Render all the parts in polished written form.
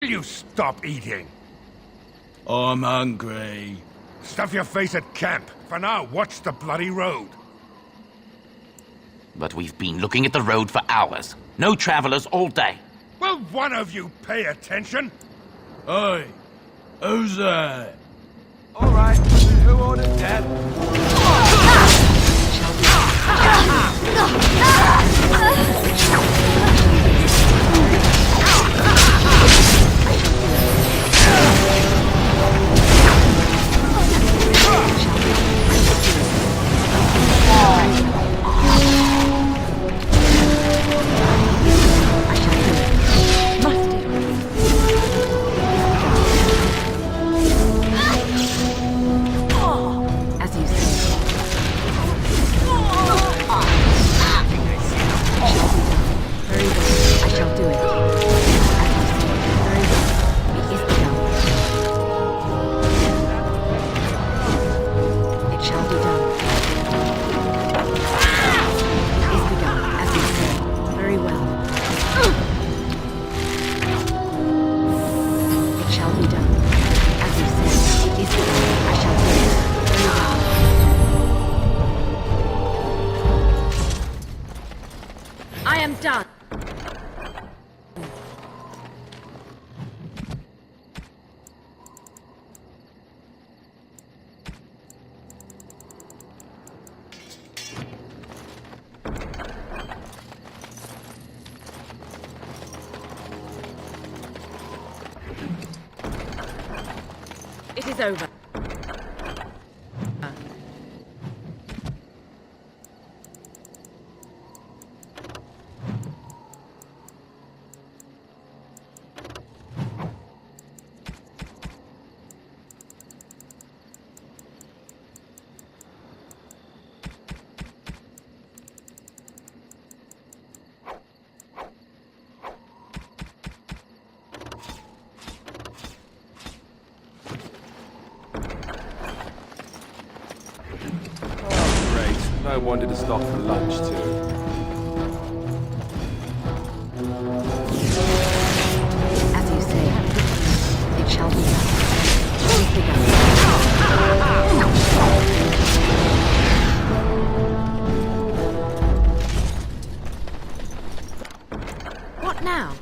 Will you stop eating? I'm hungry. Stuff your face at camp. For now, watch the bloody road. But we've been looking at the road for hours. No travelers all day. Will one of you pay attention? Hey, who's that? All right, who ordered that? I am done. It is over. No wonder to stop for lunch, too. As you say, it shall be done. It is begun. What now?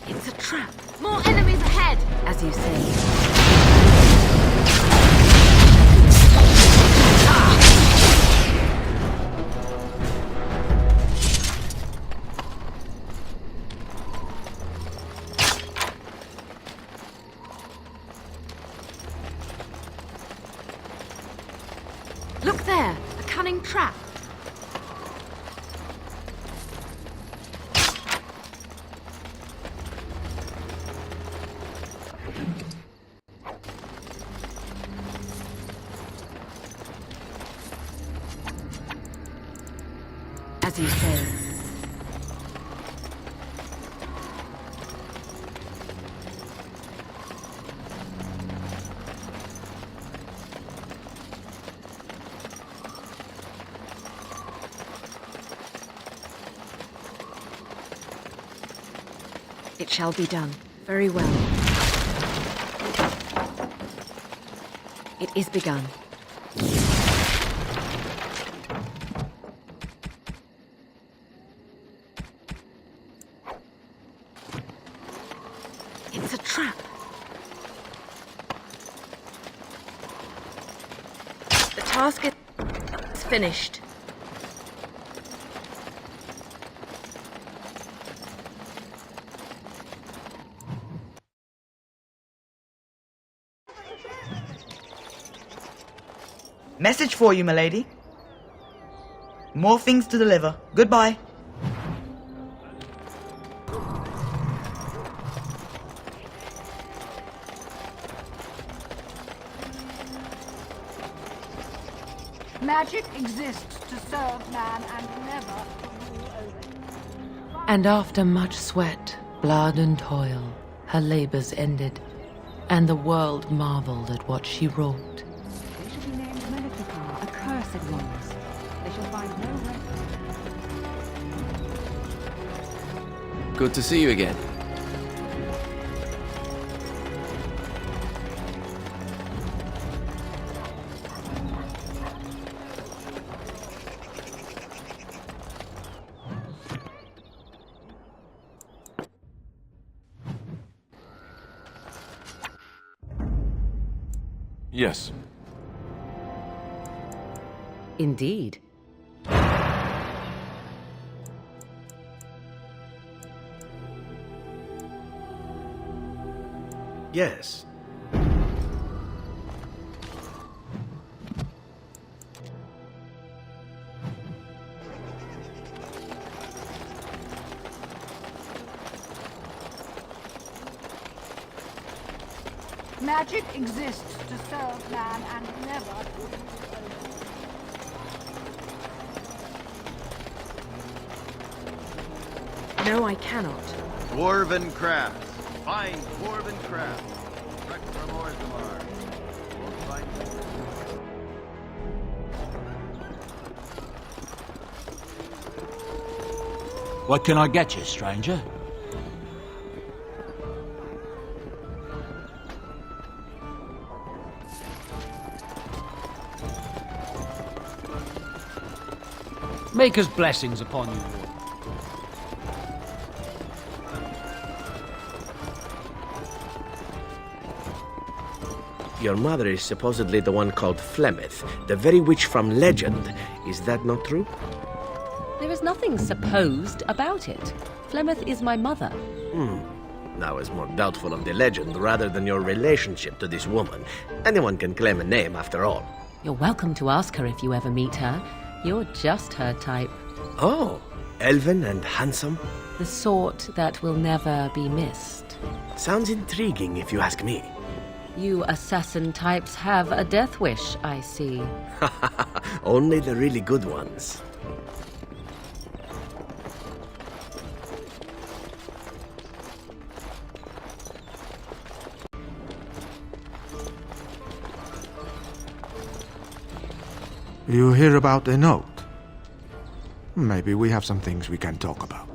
It's a trap. More enemies ahead! As you say. Look there! A cunning trap! As you say. It shall be done. Very well. It is begun. It's a trap. The task is finished. Message for you, milady. More things to deliver. Goodbye. Magic exists to serve man and never to rule over him. And after much sweat, blood and toil, her labors ended, and the world marveled at what she wrought. They shall be named Maleficar, accursed ones. They shall find no refuge. Good to see you again. Yes. Indeed. Yes. Magic exists to serve man and never to rule over. No, I cannot. Dwarven crafts. Find dwarven crafts. Direct from Orzammar. Won't find them. What can I get you, stranger? Maker's blessings upon you, Lord. Your mother is supposedly the one called Flemeth, the very witch from legend. Is that not true? There is nothing supposed about it. Flemeth is my mother. I was more doubtful of the legend rather than your relationship to this woman. Anyone can claim a name after all. You're welcome to ask her if you ever meet her. You're just her type. Oh, elven and handsome? The sort that will never be missed. Sounds intriguing if you ask me. You assassin types have a death wish, I see. Only the really good ones. You hear about the note? Maybe we have some things we can talk about.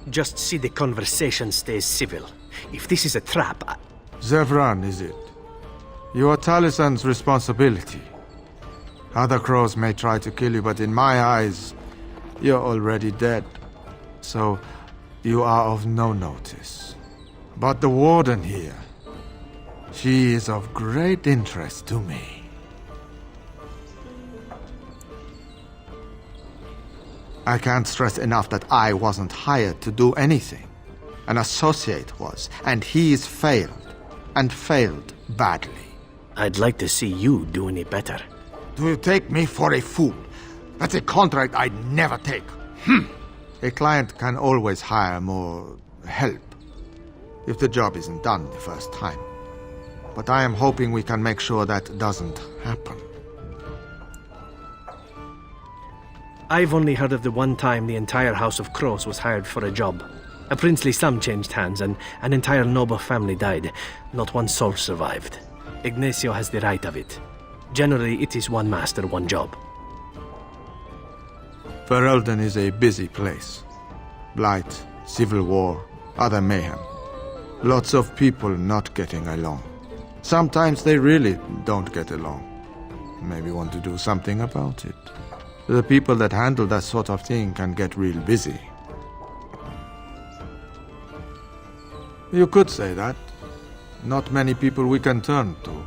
Just see the conversation stays civil. If this is a trap, Zevran, is it? You are Talisan's responsibility. Other crows may try to kill you, but in my eyes, you're already dead. So, you are of no notice. But the warden here, she is of great interest to me. I can't stress enough that I wasn't hired to do anything. An associate was, and he's failed. And failed badly. I'd like to see you do any better. Do you take me for a fool? That's a contract I'd never take. A client can always hire more help if the job isn't done the first time. But I am hoping we can make sure that doesn't happen. I've only heard of the one time the entire House of Crows was hired for a job. A princely sum changed hands and an entire noble family died. Not one soul survived. Ignacio has the right of it. Generally, it is one master, one job. Ferelden is a busy place. Blight, civil war, other mayhem. Lots of people not getting along. Sometimes they really don't get along. Maybe want to do something about it. The people that handle that sort of thing can get real busy. You could say that. Not many people we can turn to.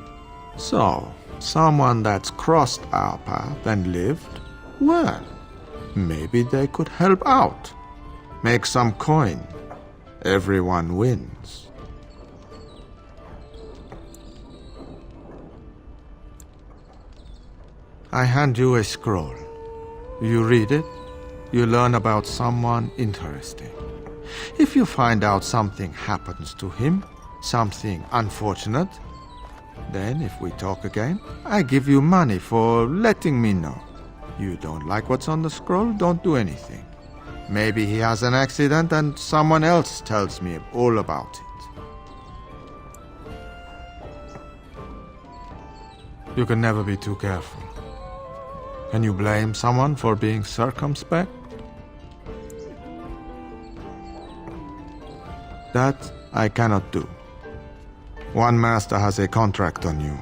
So, someone that's crossed our path and lived, well, maybe they could help out. Make some coin. Everyone wins. I hand you a scroll. You read it, you learn about someone interesting. If you find out something happens to him, something unfortunate, then if we talk again, I give you money for letting me know. You don't like what's on the scroll, don't do anything. Maybe he has an accident and someone else tells me all about it. You can never be too careful. Can you blame someone for being circumspect? That I cannot do. One master has a contract on you.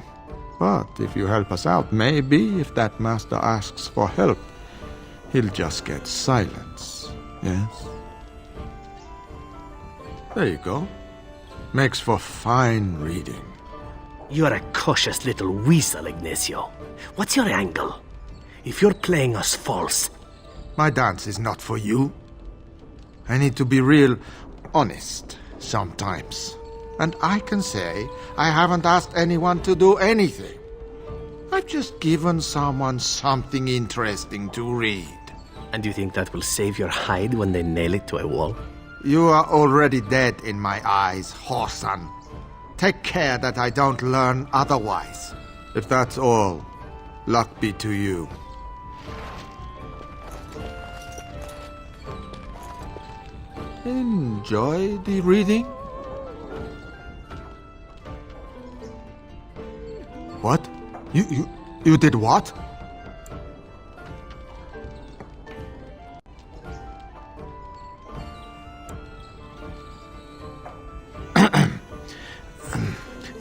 But if you help us out, maybe if that master asks for help, he'll just get silence. Yes? There you go. Makes for fine reading. You're a cautious little weasel, Ignacio. What's your angle? If you're playing us false... My dance is not for you. I need to be real honest sometimes. And I can say I haven't asked anyone to do anything. I've just given someone something interesting to read. And you think that will save your hide when they nail it to a wall? You are already dead in my eyes, Horsan. Take care that I don't learn otherwise. If that's all, luck be to you. Enjoy the reading? What? You did what?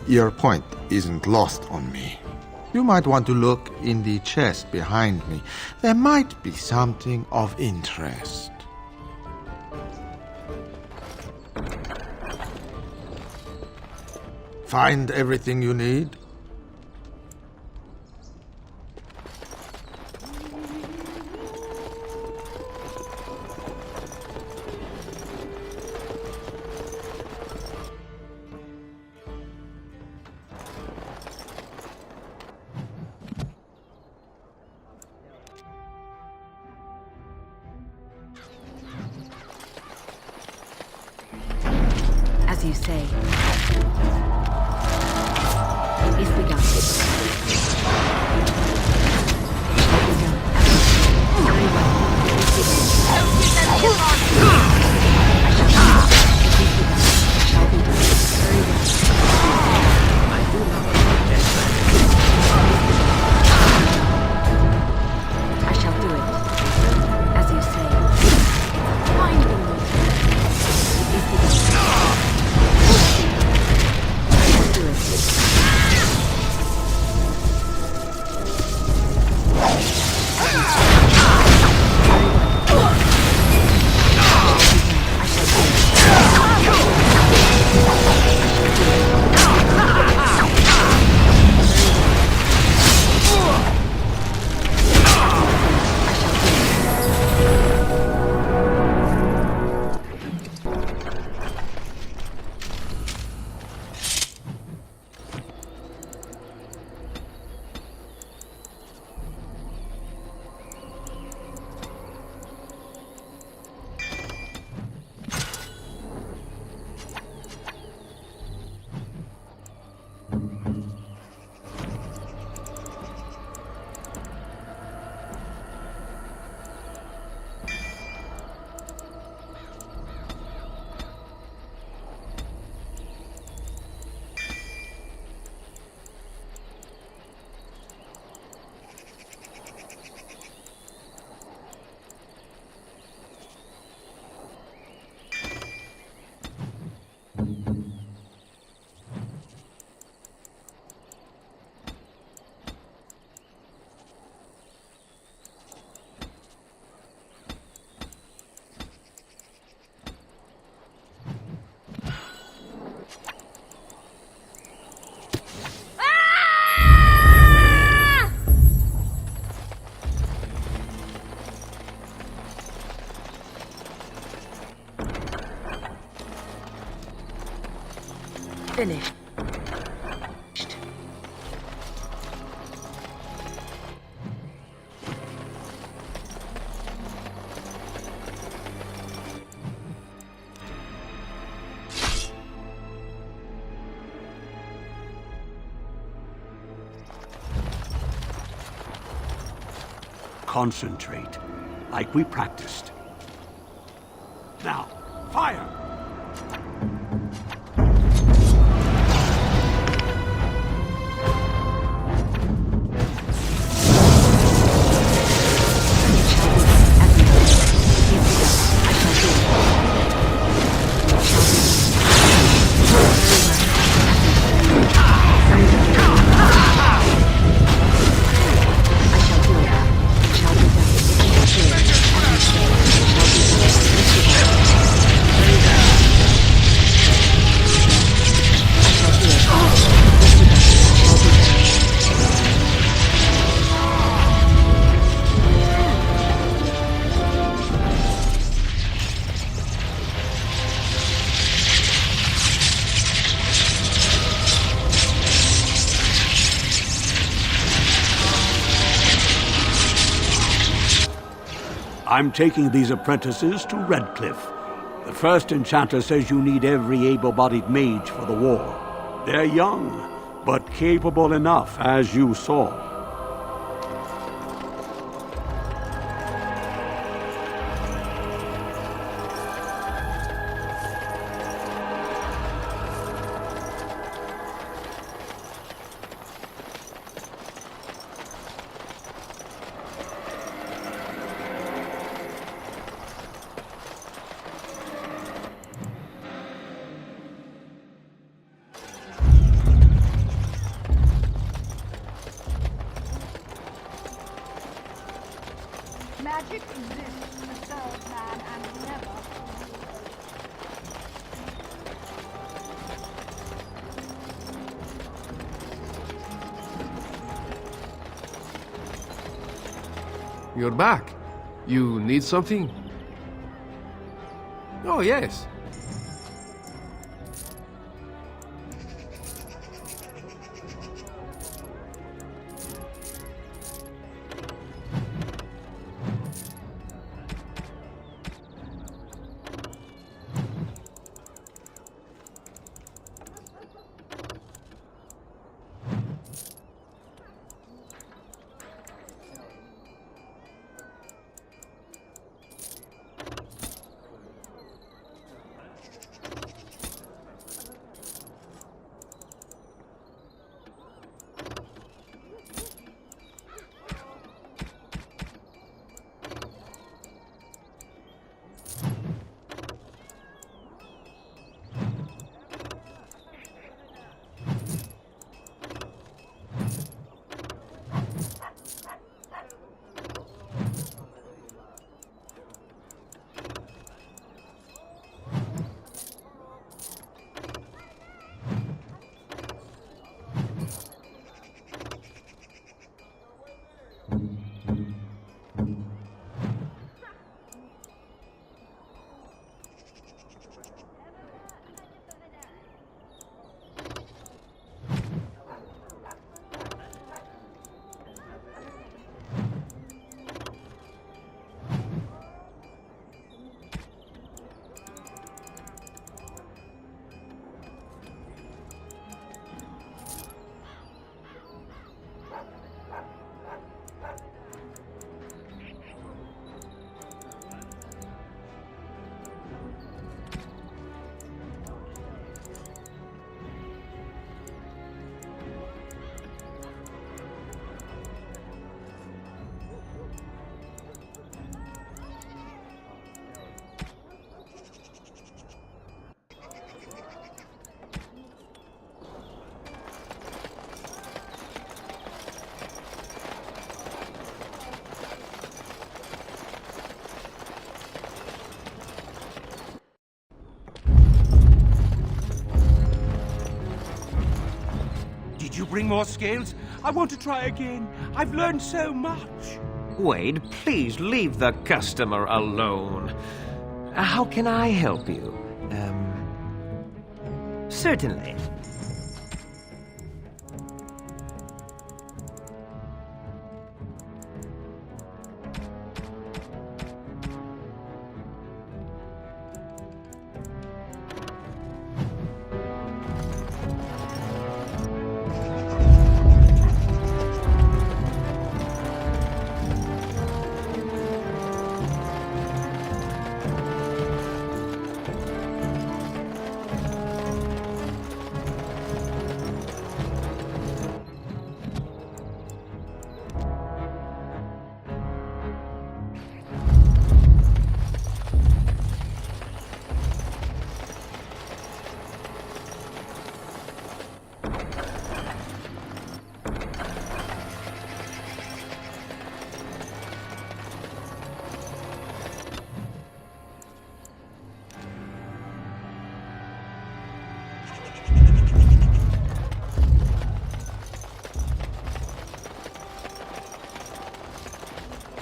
Your point isn't lost on me. You might want to look in the chest behind me. There might be something of interest. Find everything you need? As you say. It's begun. Very well. I shall do it. As you say. Finding me. It's begun. I shall do it. Finished. Concentrate, like we practiced. Now, fire! I'm taking these apprentices to Redcliffe. The first enchanter says you need every able-bodied mage for the war. They're young, but capable enough, as you saw. Magic exists to serve man and never to rule over. You're back. You need something? Oh, yes. Did you bring more scales? I want to try again. I've learned so much. Wade, please leave the customer alone. How can I help you? Certainly.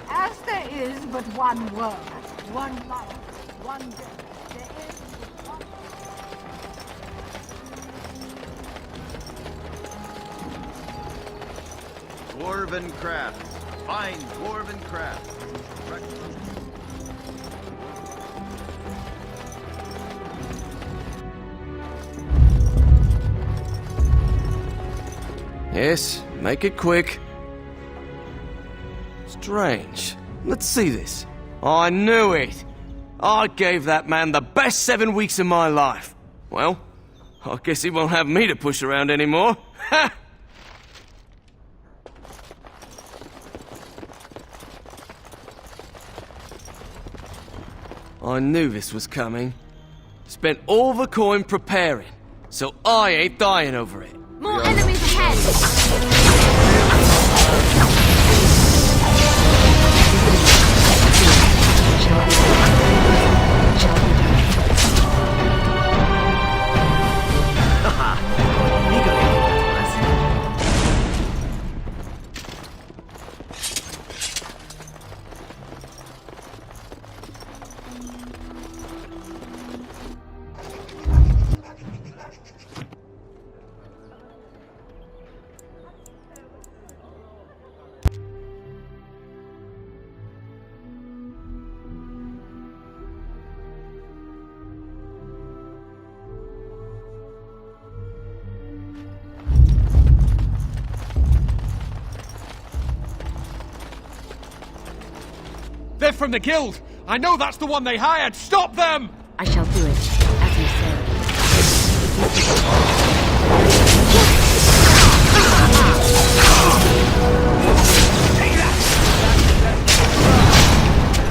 As there is but one world, one life, one death, there is but one... Dwarven crafts. Fine dwarven crafts. Yes, make it quick. Strange. Let's see this. I knew it! I gave that man the best 7 weeks of my life. Well, I guess he won't have me to push around anymore. Ha! I knew this was coming. Spent all the coin preparing, so I ain't dying over it. More enemies ahead! They're from the guild! I know that's the one they hired! Stop them! I shall do it, as you say.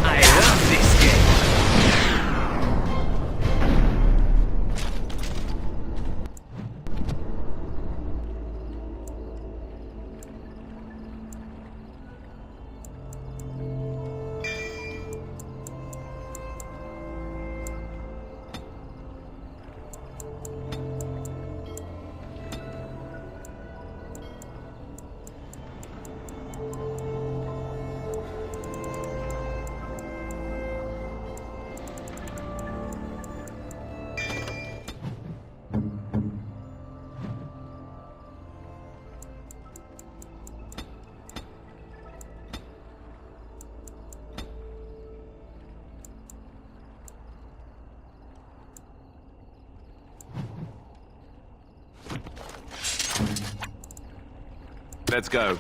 I love this game. Let's go.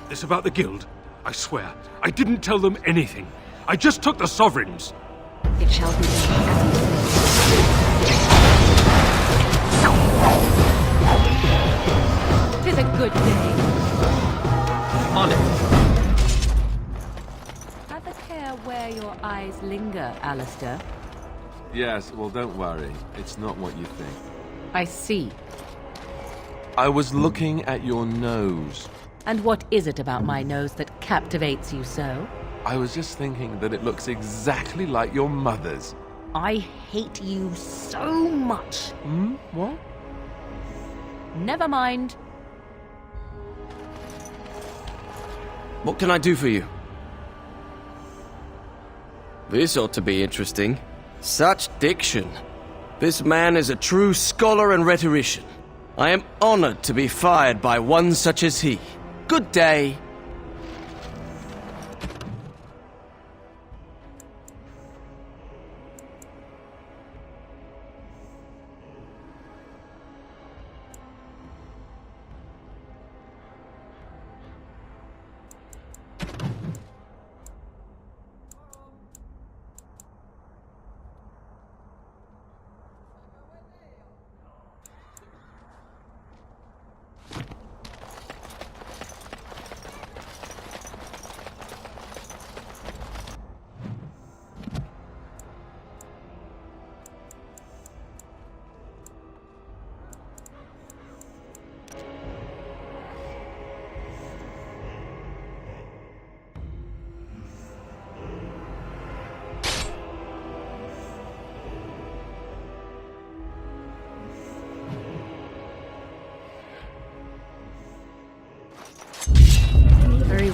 This about the guild? I swear, I didn't tell them anything. I just took the sovereigns. It shall be done, as you say. 'Tis a good day. On it. Have a care where your eyes linger, Alistair. Yes, well, don't worry. It's not what you think. I see. I was looking at your nose. And what is it about my nose that captivates you so? I was just thinking that it looks exactly like your mother's. I hate you so much. What? Never mind. What can I do for you? This ought to be interesting. Such diction. This man is a true scholar and rhetorician. I am honored to be fired by one such as he. Good day.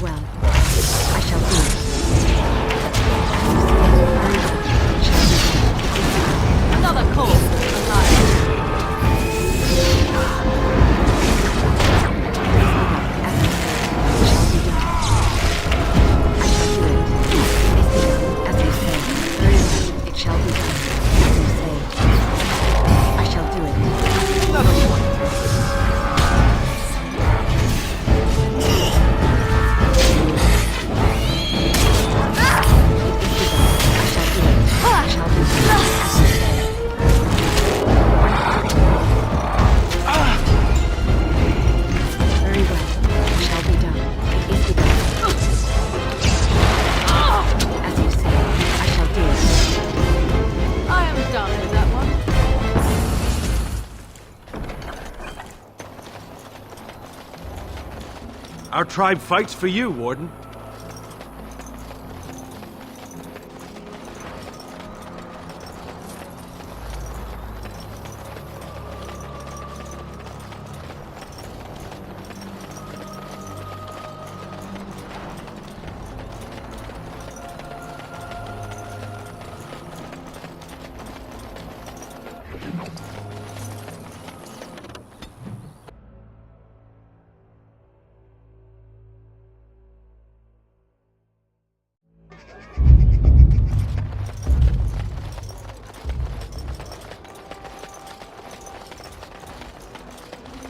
well. I shall do it. Another call. It shall be done. As you say. I shall do it. Another point. Our tribe fights for you, Warden.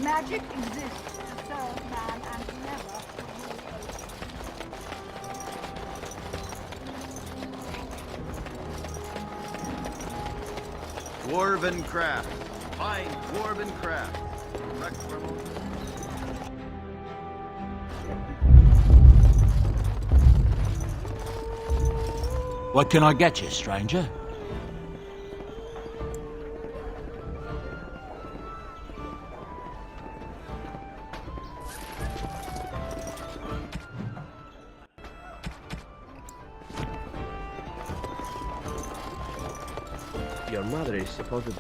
Magic exists to serve man and never to rule over. Dwarven craft. Fine dwarven craft. Direct from What can I get you, stranger? Your mother is supposedly...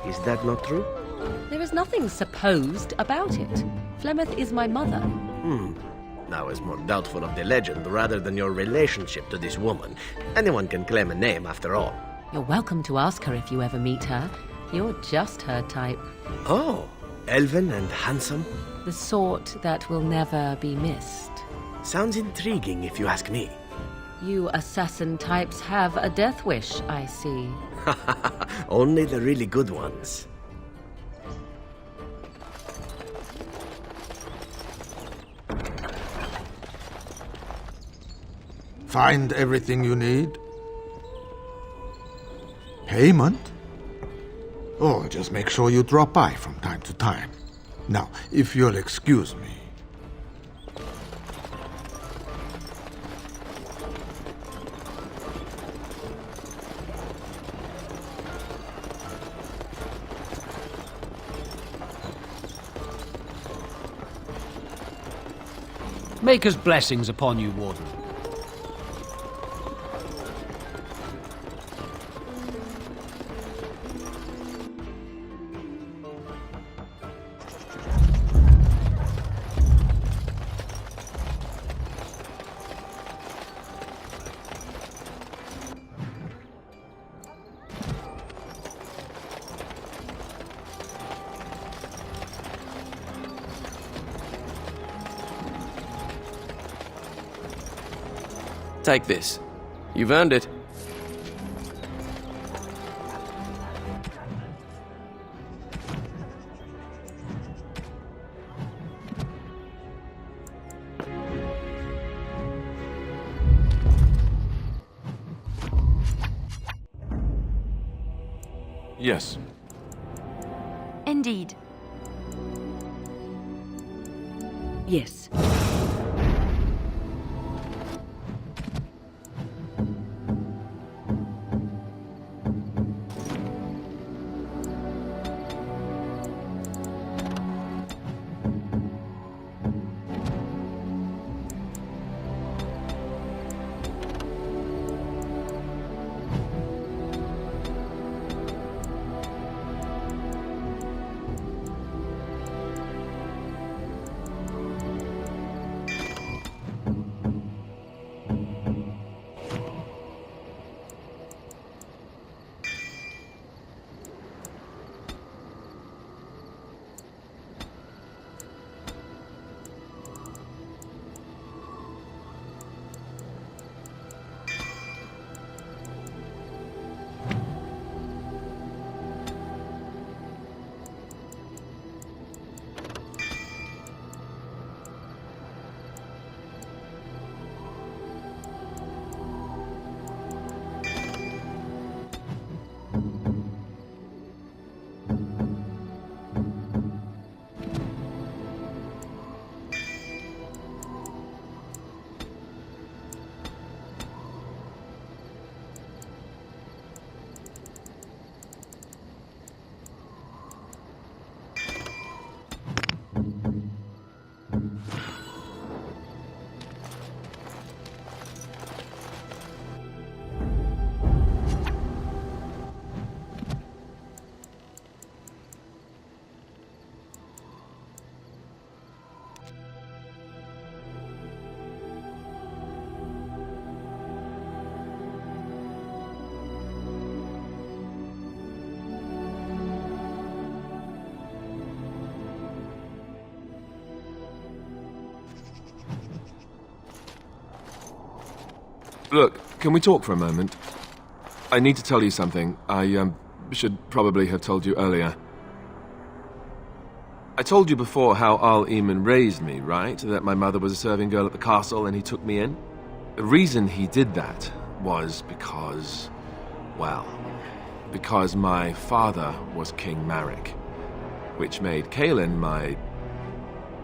Is that not true? There is nothing supposed about it. Flemeth is my mother. I was more doubtful of the legend rather than your relationship to this woman. Anyone can claim a name after all. You're welcome to ask her if you ever meet her. You're just her type. Oh, elven and handsome? The sort that will never be missed. Sounds intriguing if you ask me. You assassin types have a death wish, I see. Only the really good ones. Find everything you need? Payment? Oh, just make sure you drop by from time to time. Now, if you'll excuse me. Maker's blessings upon you, Warden. Take this. You've earned it. Yes. Indeed. Yes. Look, can we talk for a moment? I need to tell you something. I should probably have told you earlier. I told you before how Al Eamon raised me, right? That my mother was a serving girl at the castle and he took me in? The reason he did that was because, well, because my father was King Marek, which made Kaelin my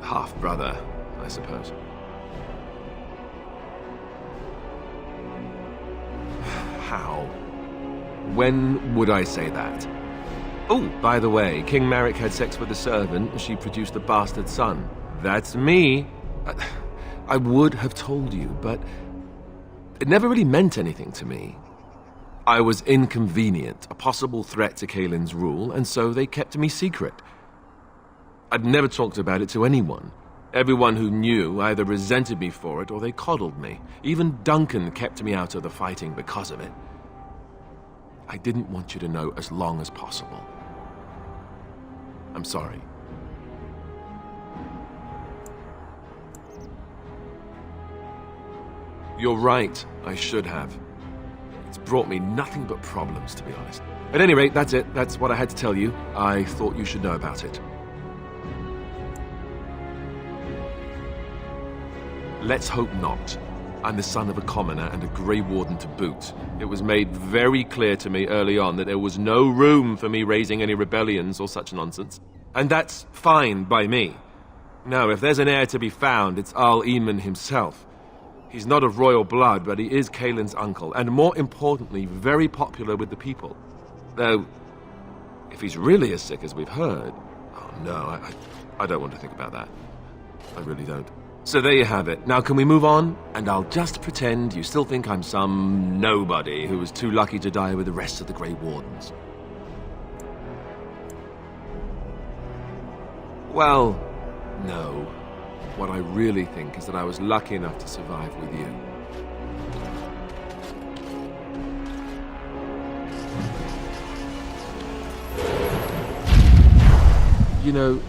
half-brother, I suppose. How? When would I say that? Oh, by the way, King Marek had sex with a servant and she produced a bastard son. That's me. I would have told you, but it never really meant anything to me. I was inconvenient, a possible threat to Kaelin's rule, and so they kept me secret. I'd never talked about it to anyone. Everyone who knew either resented me for it or they coddled me. Even Duncan kept me out of the fighting because of it. I didn't want you to know as long as possible. I'm sorry. You're right, I should have. It's brought me nothing but problems, to be honest. At any rate, that's it. That's what I had to tell you. I thought you should know about it. Let's hope not. I'm the son of a commoner and a Grey Warden to boot. It was made very clear to me early on that there was no room for me raising any rebellions or such nonsense. And that's fine by me. No, if there's an heir to be found, it's Al Eamon himself. He's not of royal blood, but he is Kaelin's uncle, and more importantly, very popular with the people. Though, if he's really as sick as we've heard... Oh no, I don't want to think about that. I really don't. So there you have it. Now can we move on? And I'll just pretend you still think I'm some nobody who was too lucky to die with the rest of the Grey Wardens. Well, no. What I really think is that I was lucky enough to survive with you. You know,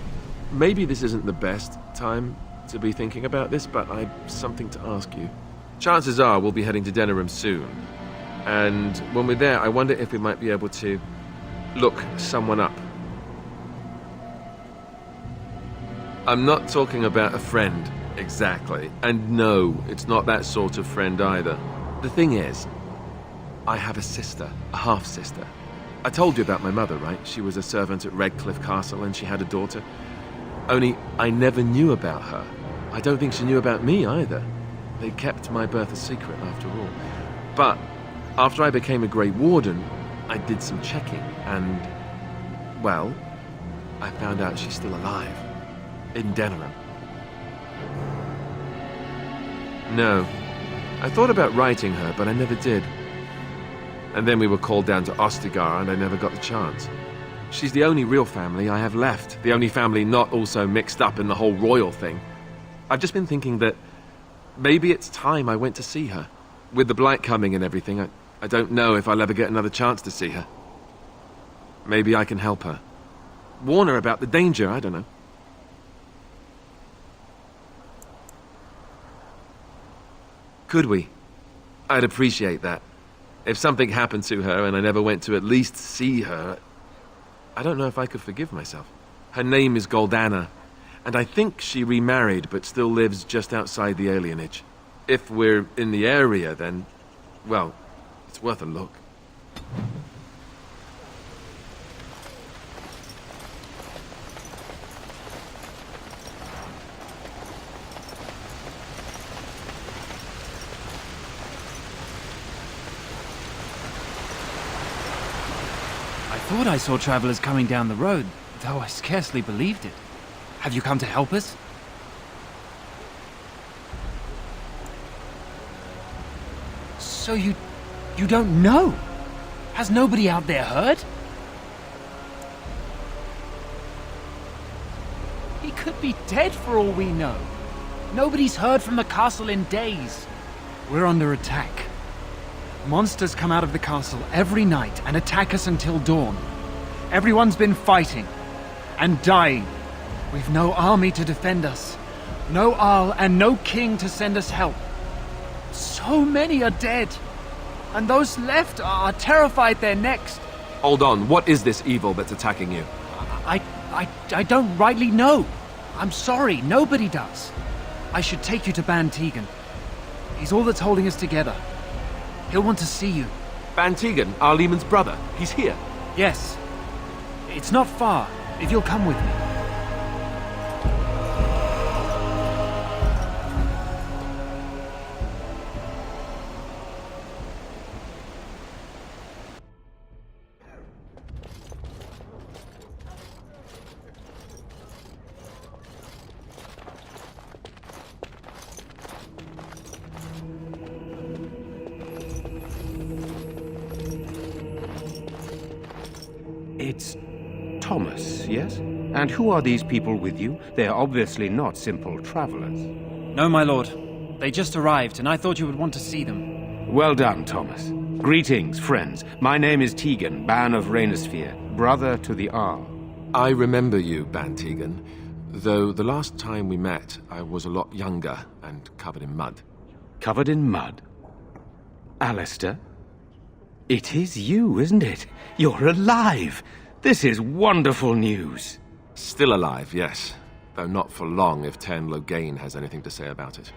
maybe this isn't the best time to be thinking about this, but I've something to ask you. Chances are we'll be heading to Denerim soon. And when we're there, I wonder if we might be able to look someone up. I'm not talking about a friend, exactly. And no, it's not that sort of friend either. The thing is, I have a sister, a half-sister. I told you about my mother, right? She was a servant at Redcliffe Castle and she had a daughter. Only, I never knew about her. I don't think she knew about me either. They kept my birth a secret, after all. But, after I became a Grey Warden, I did some checking, and... well, I found out she's still alive. In Denerim. No. I thought about writing her, but I never did. And then we were called down to Ostagar, and I never got the chance. She's the only real family I have left. The only family not also mixed up in the whole royal thing. I've just been thinking that maybe it's time I went to see her. With the Blight coming and everything, I don't know if I'll ever get another chance to see her. Maybe I can help her. Warn her about the danger, I don't know. Could we? I'd appreciate that. If something happened to her and I never went to at least see her, I don't know if I could forgive myself. Her name is Goldana, and I think she remarried but still lives just outside the alienage. If we're in the area, then, well, it's worth a look. I thought I saw travelers coming down the road, though I scarcely believed it. Have you come to help us? So you don't know? Has nobody out there heard? He could be dead for all we know. Nobody's heard from the castle in days. We're under attack. Monsters come out of the castle every night and attack us until dawn. Everyone's been fighting and dying. We've no army to defend us, no Arl and no king to send us help. So So many are dead. And those left are terrified they're next. Hold on, what is this evil that's attacking you? I don't rightly know. I'm sorry, nobody does. I should take you to Ban Tegan. He's all that's holding us together. He'll want to see you. Ban Tegan, Arlemon's brother. He's here. Yes. It's not far, if you'll come with me. It's Thomas, yes? And who are these people with you? They are obviously not simple travelers. No, my lord. They just arrived, and I thought you would want to see them. Well done, Thomas. Greetings, friends. My name is Tegan, Ban of Reynisfere, brother to the Arl. I remember you, Ban Tegan. Though the last time we met, I was a lot younger and covered in mud. Covered in mud? Alistair? It is you, isn't it? You're alive! This is wonderful news. Still alive, yes. Though not for long if Tairn Loghain has anything to say about it.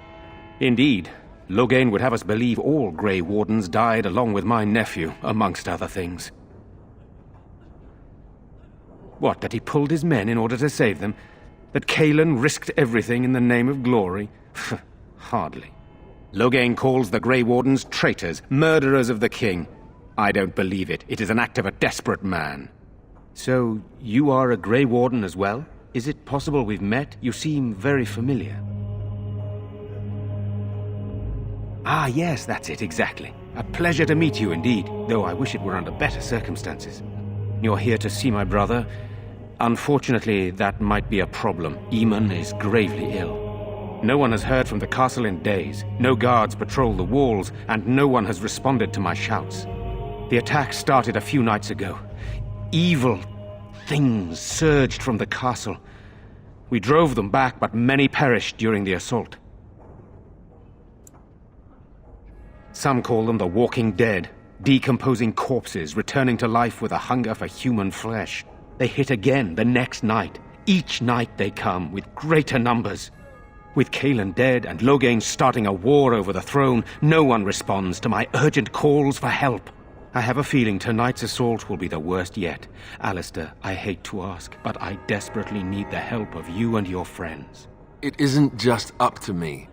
Indeed. Loghain would have us believe all Grey Wardens died along with my nephew, amongst other things. What, that he pulled his men in order to save them? That Cailan risked everything in the name of glory? Hardly. Loghain calls the Grey Wardens traitors, murderers of the king. I don't believe it. It is an act of a desperate man. So, you are a Grey Warden as well? Is it possible we've met? You seem very familiar. Ah, yes, that's it, exactly. A pleasure to meet you indeed, though I wish it were under better circumstances. You're here to see my brother. Unfortunately, that might be a problem. Eamon is gravely ill. No one has heard from the castle in days. No guards patrol the walls, and no one has responded to my shouts. The attack started a few nights ago. Evil things surged from the castle. We drove them back, but many perished during the assault. Some call them the Walking Dead, decomposing corpses returning to life with a hunger for human flesh. They hit again the next night. Each night they come, with greater numbers. With Cailan dead and Loghain starting a war over the throne, no one responds to my urgent calls for help. I have a feeling tonight's assault will be the worst yet. Alistair, I hate to ask, but I desperately need the help of you and your friends. It isn't just up to me.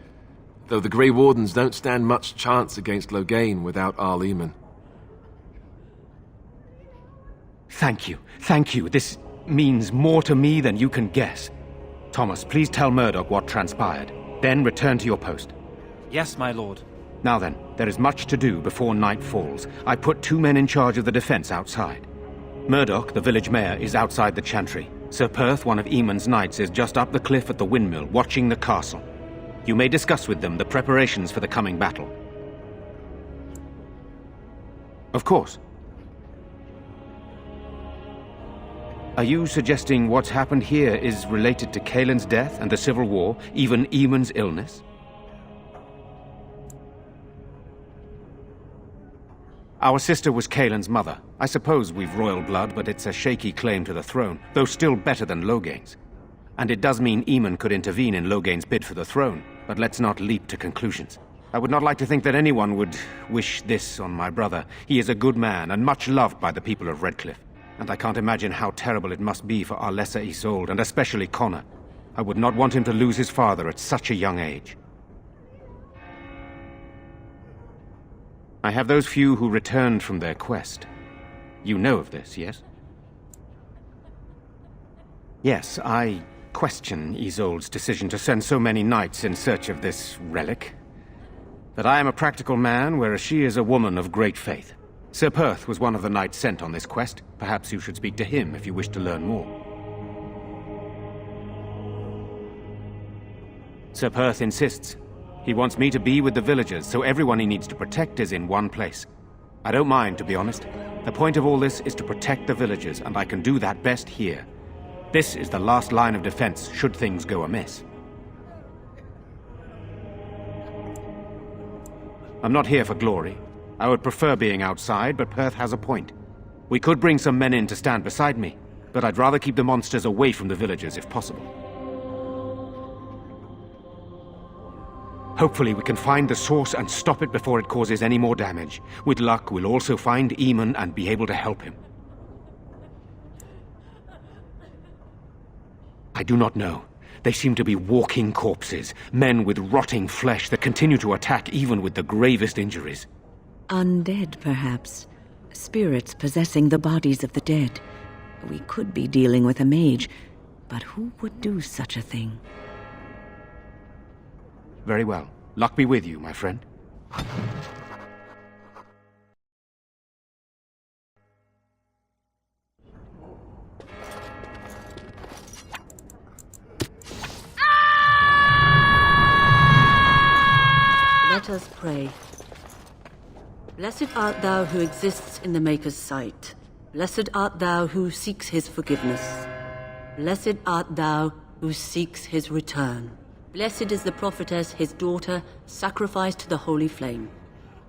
Though the Grey Wardens don't stand much chance against Loghain without Arl Eamon. Thank you. Thank you. This means more to me than you can guess. Thomas, please tell Murdoch what transpired. Then return to your post. Yes, my lord. Now then, there is much to do before night falls. I put 2 men in charge of the defense outside. Murdoch, the village mayor, is outside the chantry. Sir Perth, one of Eamon's knights, is just up the cliff at the windmill, watching the castle. You may discuss with them the preparations for the coming battle. Of course. Are you suggesting what's happened here is related to Cailan's death and the Civil War, even Eamon's illness? Our sister was Cailan's mother. I suppose we've royal blood, but it's a shaky claim to the throne, though still better than Loghain's. And it does mean Eamon could intervene in Loghain's bid for the throne, but let's not leap to conclusions. I would not like to think that anyone would wish this on my brother. He is a good man and much loved by the people of Redcliffe, and I can't imagine how terrible it must be for our lesser Isolde, and especially Connor. I would not want him to lose his father at such a young age. I have those few who returned from their quest. You know of this, yes? Yes, I question Isolde's decision to send so many knights in search of this relic. But I am a practical man, whereas she is a woman of great faith. Sir Perth was one of the knights sent on this quest. Perhaps you should speak to him if you wish to learn more. Sir Perth insists. He wants me to be with the villagers, so everyone he needs to protect is in one place. I don't mind, to be honest. The point of all this is to protect the villagers, and I can do that best here. This is the last line of defense, should things go amiss. I'm not here for glory. I would prefer being outside, but Perth has a point. We could bring some men in to stand beside me, but I'd rather keep the monsters away from the villagers if possible. Hopefully we can find the source and stop it before it causes any more damage. With luck, we'll also find Eamon and be able to help him. I do not know. They seem to be walking corpses, men with rotting flesh that continue to attack even with the gravest injuries. Undead, perhaps. Spirits possessing the bodies of the dead. We could be dealing with a mage, but who would do such a thing? Very well. Luck be with you, my friend. Let us pray. Blessed art thou who exists in the Maker's sight. Blessed art thou who seeks his forgiveness. Blessed art thou who seeks his return. Blessed is the prophetess, his daughter, sacrificed to the holy flame.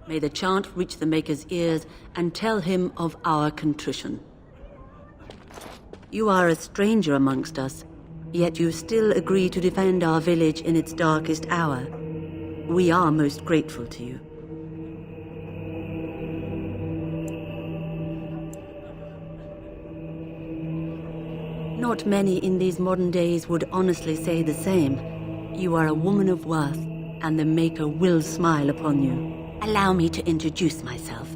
May the chant reach the Maker's ears and tell him of our contrition. You are a stranger amongst us, yet you still agree to defend our village in its darkest hour. We are most grateful to you. Not many in these modern days would honestly say the same. You are a woman of worth, and the Maker will smile upon you. Allow me to introduce myself.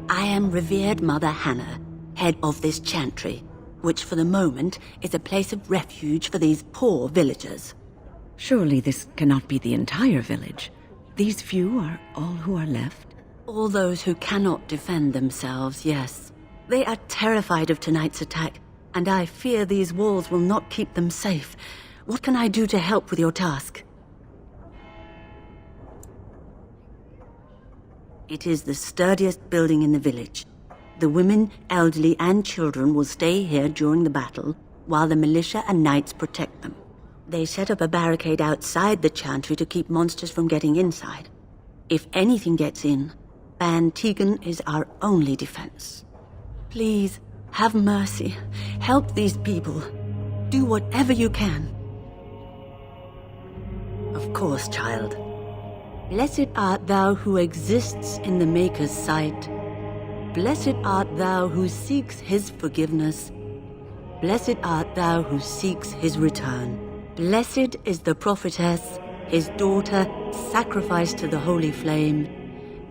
I am revered Mother Hannah, head of this chantry, which for the moment is a place of refuge for these poor villagers. Surely this cannot be the entire village. These few are all who are left? All those who cannot defend themselves, yes. They are terrified of tonight's attack, and I fear these walls will not keep them safe. What can I do to help with your task? It is the sturdiest building in the village. The women, elderly, and children will stay here during the battle, while the militia and knights protect them. They set up a barricade outside the chantry to keep monsters from getting inside. If anything gets in, Ban Tegan is our only defense. Please, have mercy. Help these people. Do whatever you can. Of course, child. Blessed art thou who exists in the Maker's sight. Blessed art thou who seeks his forgiveness. Blessed art thou who seeks his return. Blessed is the prophetess, his daughter, sacrificed to the holy flame.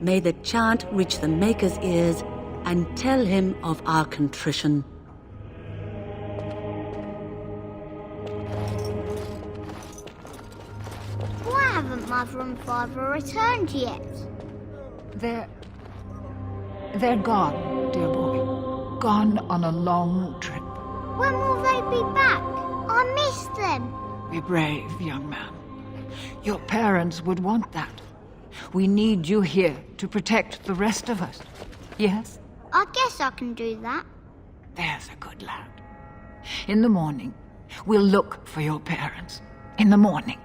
May the chant reach the Maker's ears and tell him of our contrition. Why haven't Mother and Father returned yet? They're gone, dear boy. Gone on a long trip. When will they be back? I miss them. Be brave, young man. Your parents would want that. We need you here to protect the rest of us. Yes? I guess I can do that. There's a good lad. In the morning, we'll look for your parents. In the morning.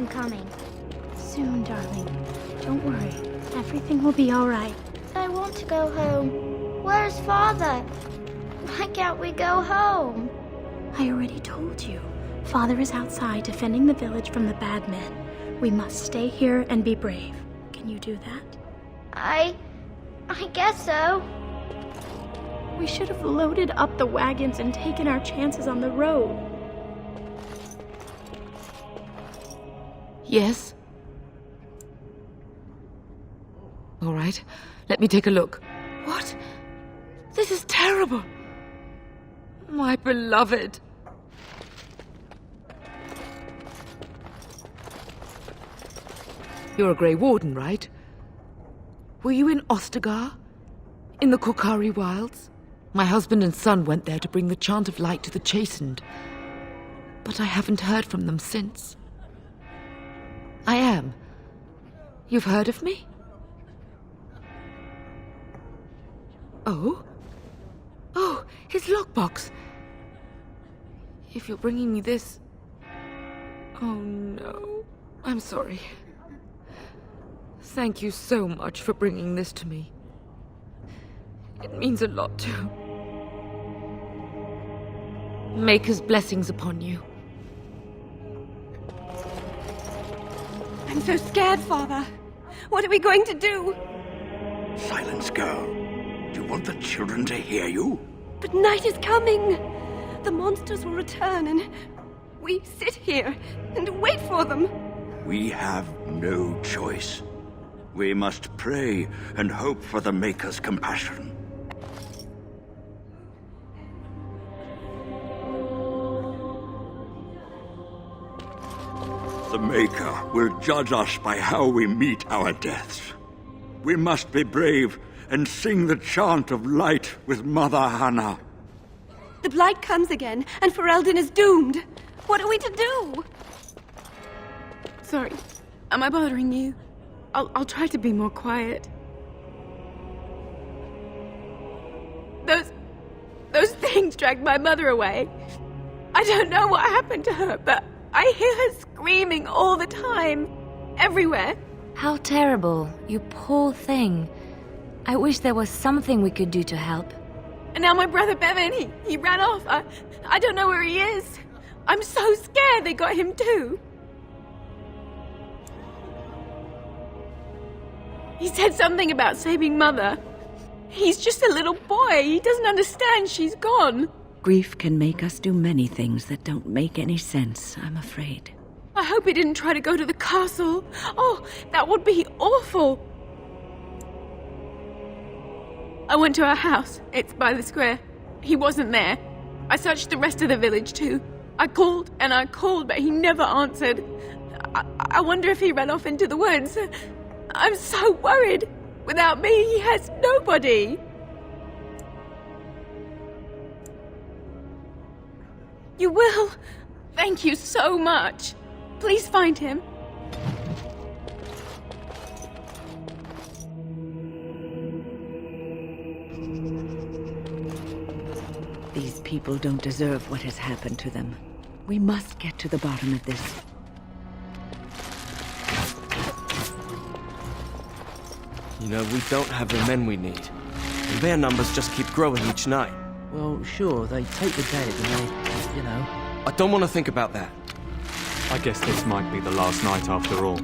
Coming. Soon, darling. Don't worry. Everything will be all right. I want to go home. Where's Father? Why can't we go home? I already told you. Father is outside defending the village from the bad men. We must stay here and be brave. Can you do that? I guess so. We should have loaded up the wagons and taken our chances on the road. Yes? All right, let me take a look. What? This is terrible. My beloved. You're a Grey Warden, right? Were you in Ostagar? In the Korkari Wilds? My husband and son went there to bring the chant of light to the chastened. But I haven't heard from them since. I am. You've heard of me? Oh? Oh, his lockbox. If you're bringing me this... Oh no. I'm sorry. Thank you so much for bringing this to me. It means a lot to... Maker's blessings upon you. I'm so scared, Father. What are we going to do? Silence, girl. Do you want the children to hear you? But night is coming. The monsters will return and we sit here and wait for them. We have no choice. We must pray and hope for the Maker's compassion. The Maker will judge us by how we meet our deaths. We must be brave and sing the chant of light with Mother Hannah. The blight comes again, and Ferelden is doomed. What are we to do? Sorry, am I bothering you? I'll try to be more quiet. Those things dragged my mother away. I don't know what happened to her, but I hear her screaming all the time. Everywhere. How terrible. You poor thing. I wish there was something we could do to help. And now my brother Bevan, he ran off. I don't know where he is. I'm so scared they got him too. He said something about saving Mother. He's just a little boy. He doesn't understand she's gone. Grief can make us do many things that don't make any sense, I'm afraid. I hope he didn't try to go to the castle. Oh, that would be awful. I went to our house. It's by the square. He wasn't there. I searched the rest of the village too. I called and I called, but he never answered. I wonder if he ran off into the woods. I'm so worried. Without me, he has nobody. You will? Thank you so much. Please find him. These people don't deserve what has happened to them. We must get to the bottom of this. You know, we don't have the men we need. And their numbers just keep growing each night. Well, sure, they take the dead and they, you know... I don't want to think about that. I guess this might be the last night after all.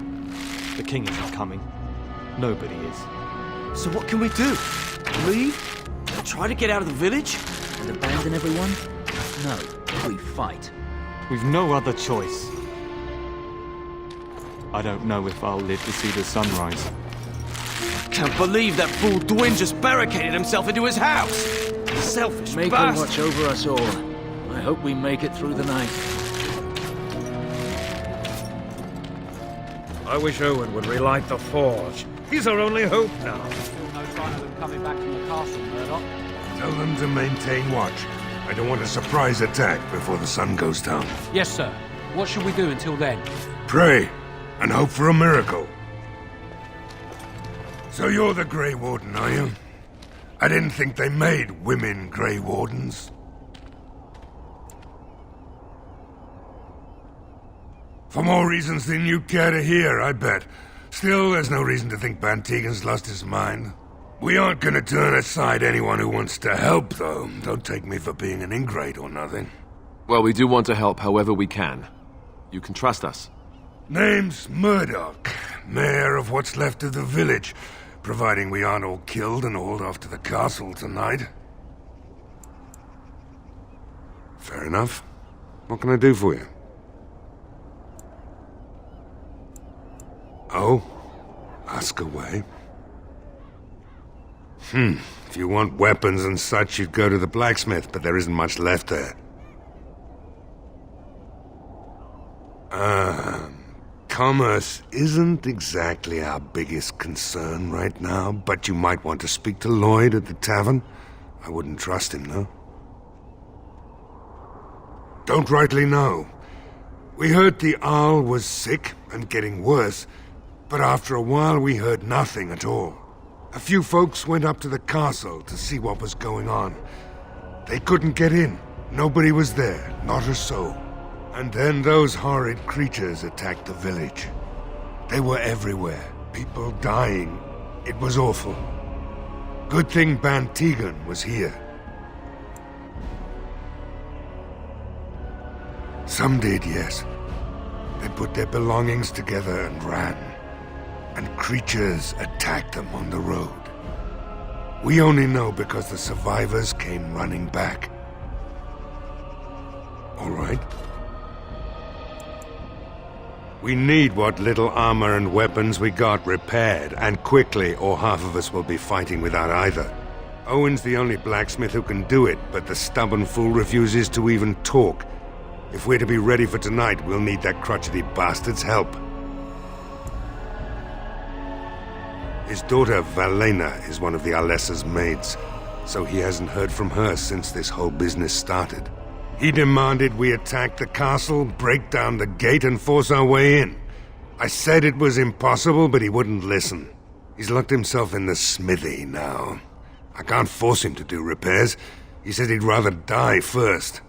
The king isn't coming. Nobody is. So what can we do? Leave? Try to get out of the village? And abandon everyone? No, we fight. We've no other choice. I don't know if I'll live to see the sunrise. Can't believe that fool Dwyn just barricaded himself into his house! Selfish Make bastard! him watch over us all. I hope we make it through the night. I wish Owen would relight the forge. He's our only hope now. Still no sign of them coming back from the castle, Murdoch. Tell them to maintain watch. I don't want a surprise attack before the sun goes down. Yes, sir. What should we do until then? Pray, and hope for a miracle. So you're the Grey Warden, are you? I didn't think they made women Grey Wardens. For more reasons than you care to hear, I bet. Still, there's no reason to think Bantegan's lost his mind. We aren't gonna turn aside anyone who wants to help, though. Don't take me for being an ingrate or nothing. Well, we do want to help however we can. You can trust us. Name's Murdoch, mayor of what's left of the village, providing we aren't all killed and hauled off to the castle tonight. Fair enough. What can I do for you? Oh? Ask away. If you want weapons and such, you'd go to the blacksmith, but there isn't much left there. commerce isn't exactly our biggest concern right now, but you might want to speak to Lloyd at the tavern. I wouldn't trust him, though. Don't rightly know. We heard the Arl was sick and getting worse, but after a while we heard nothing at all. A few folks went up to the castle to see what was going on. They couldn't get in. Nobody was there, not a soul. And then those horrid creatures attacked the village. They were everywhere, people dying. It was awful. Good thing Bantegan was here. Some did, yes. They put their belongings together and ran. And creatures attacked them on the road. We only know because the survivors came running back. All right. We need what little armor and weapons we got repaired, and quickly, or half of us will be fighting without either. Owen's the only blacksmith who can do it, but the stubborn fool refuses to even talk. If we're to be ready for tonight, we'll need that crotchety bastard's help. His daughter, Valena, is one of the Alessa's maids, so he hasn't heard from her since this whole business started. He demanded we attack the castle, break down the gate, and force our way in. I said it was impossible, but he wouldn't listen. He's locked himself in the smithy now. I can't force him to do repairs. He said he'd rather die first.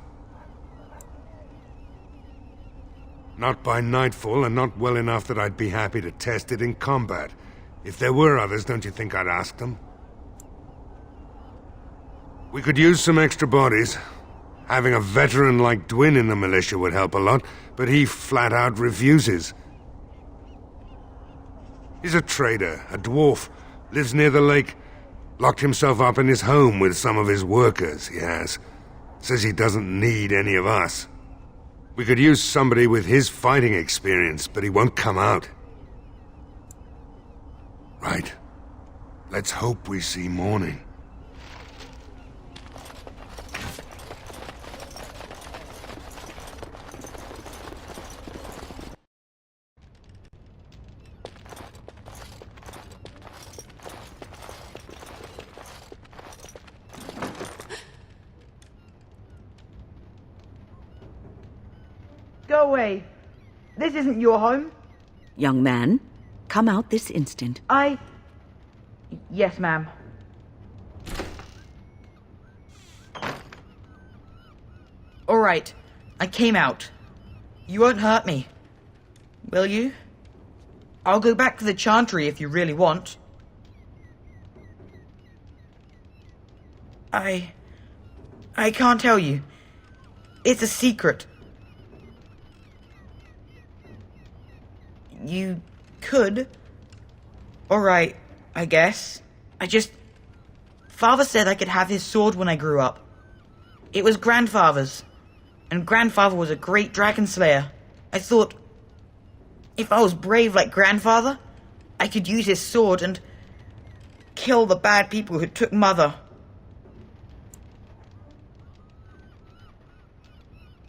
Not by nightfall, and not well enough that I'd be happy to test it in combat. If there were others, don't you think I'd ask them? We could use some extra bodies. Having a veteran like Dwyn in the militia would help a lot, but he flat out refuses. He's a trader, a dwarf, lives near the lake. Locked himself up in his home with some of his workers, he has. Says he doesn't need any of us. We could use somebody with his fighting experience, but he won't come out. Right. Let's hope we see morning. Go away. This isn't your home. Young man, come out this instant. Yes, ma'am. All right. I came out. You won't hurt me. Will you? I'll go back to the Chantry if you really want. I can't tell you. It's a secret. You could. Alright, I guess. Father said I could have his sword when I grew up. It was Grandfather's. And Grandfather was a great dragon slayer. I thought, if I was brave like Grandfather, I could use his sword and kill the bad people who took Mother.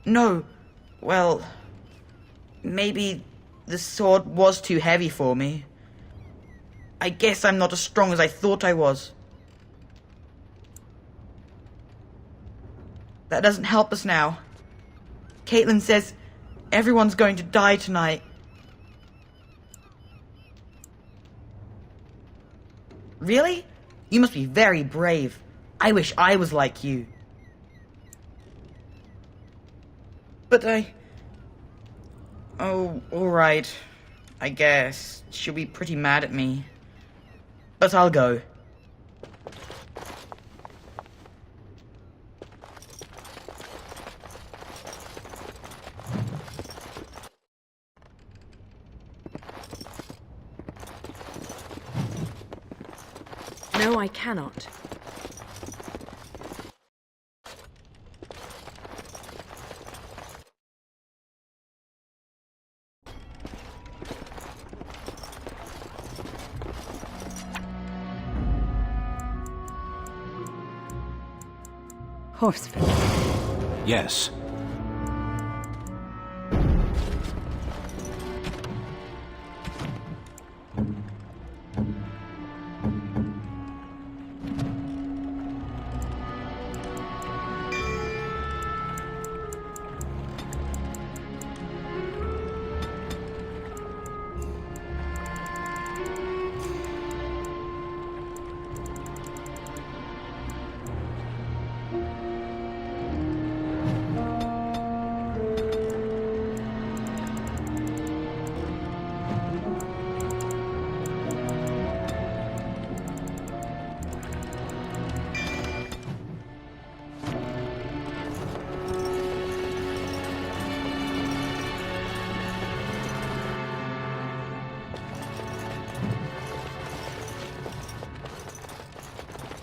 No, well, maybe the sword was too heavy for me. I guess I'm not as strong as I thought I was. That doesn't help us now. Caitlin says everyone's going to die tonight. Really? You must be very brave. I wish I was like you. But Oh, alright. I guess. She'll be pretty mad at me. But I'll go. No, I cannot. Horseford. Yes.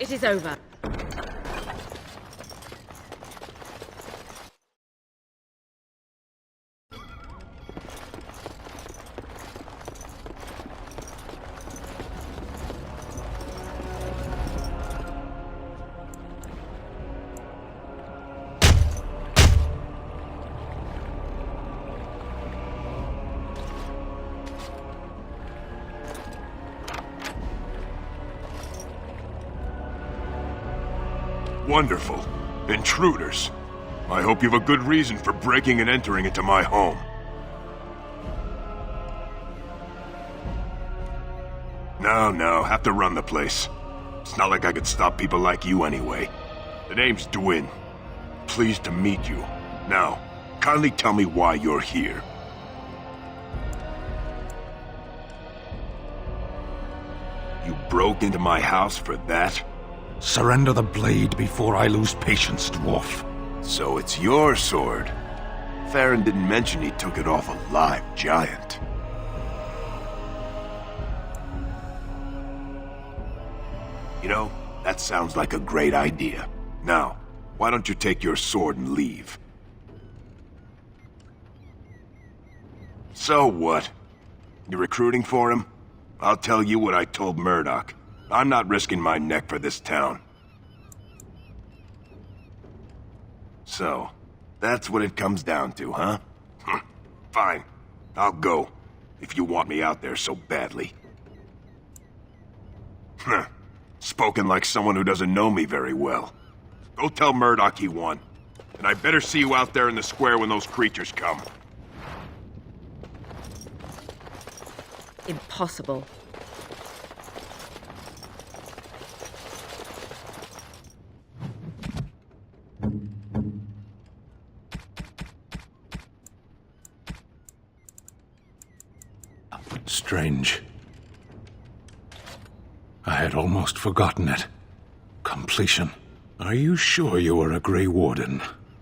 It is over. Wonderful. Intruders. I hope you've a good reason for breaking and entering into my home. No, have to run the place. It's not like I could stop people like you anyway. The name's Dwyn. Pleased to meet you. Now, kindly tell me why you're here. You broke into my house for that? Surrender the blade before I lose patience, dwarf. So it's your sword. Farron didn't mention he took it off a live giant. You know, that sounds like a great idea. Now, why don't you take your sword and leave? So what? You recruiting for him? I'll tell you what I told Murdoch. I'm not risking my neck for this town. So, that's what it comes down to, huh? Fine. I'll go, if you want me out there so badly. Spoken like someone who doesn't know me very well. Go tell Murdoch he won. And I better see you out there in the square when those creatures come. Impossible. Strange. I had almost forgotten it. Completion. Are you sure you are a Grey Warden?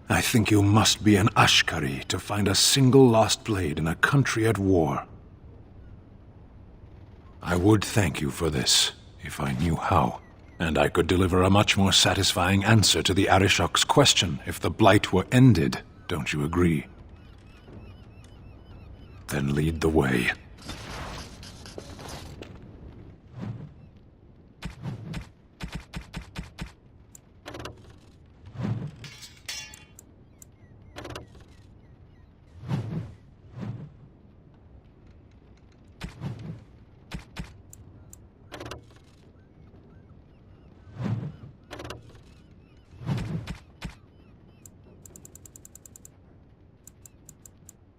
I think you must be an Ashkari to find a single lost blade in a country at war. I would thank you for this, if I knew how. And I could deliver a much more satisfying answer to the Arishok's question if the Blight were ended. Don't you agree? Then lead the way.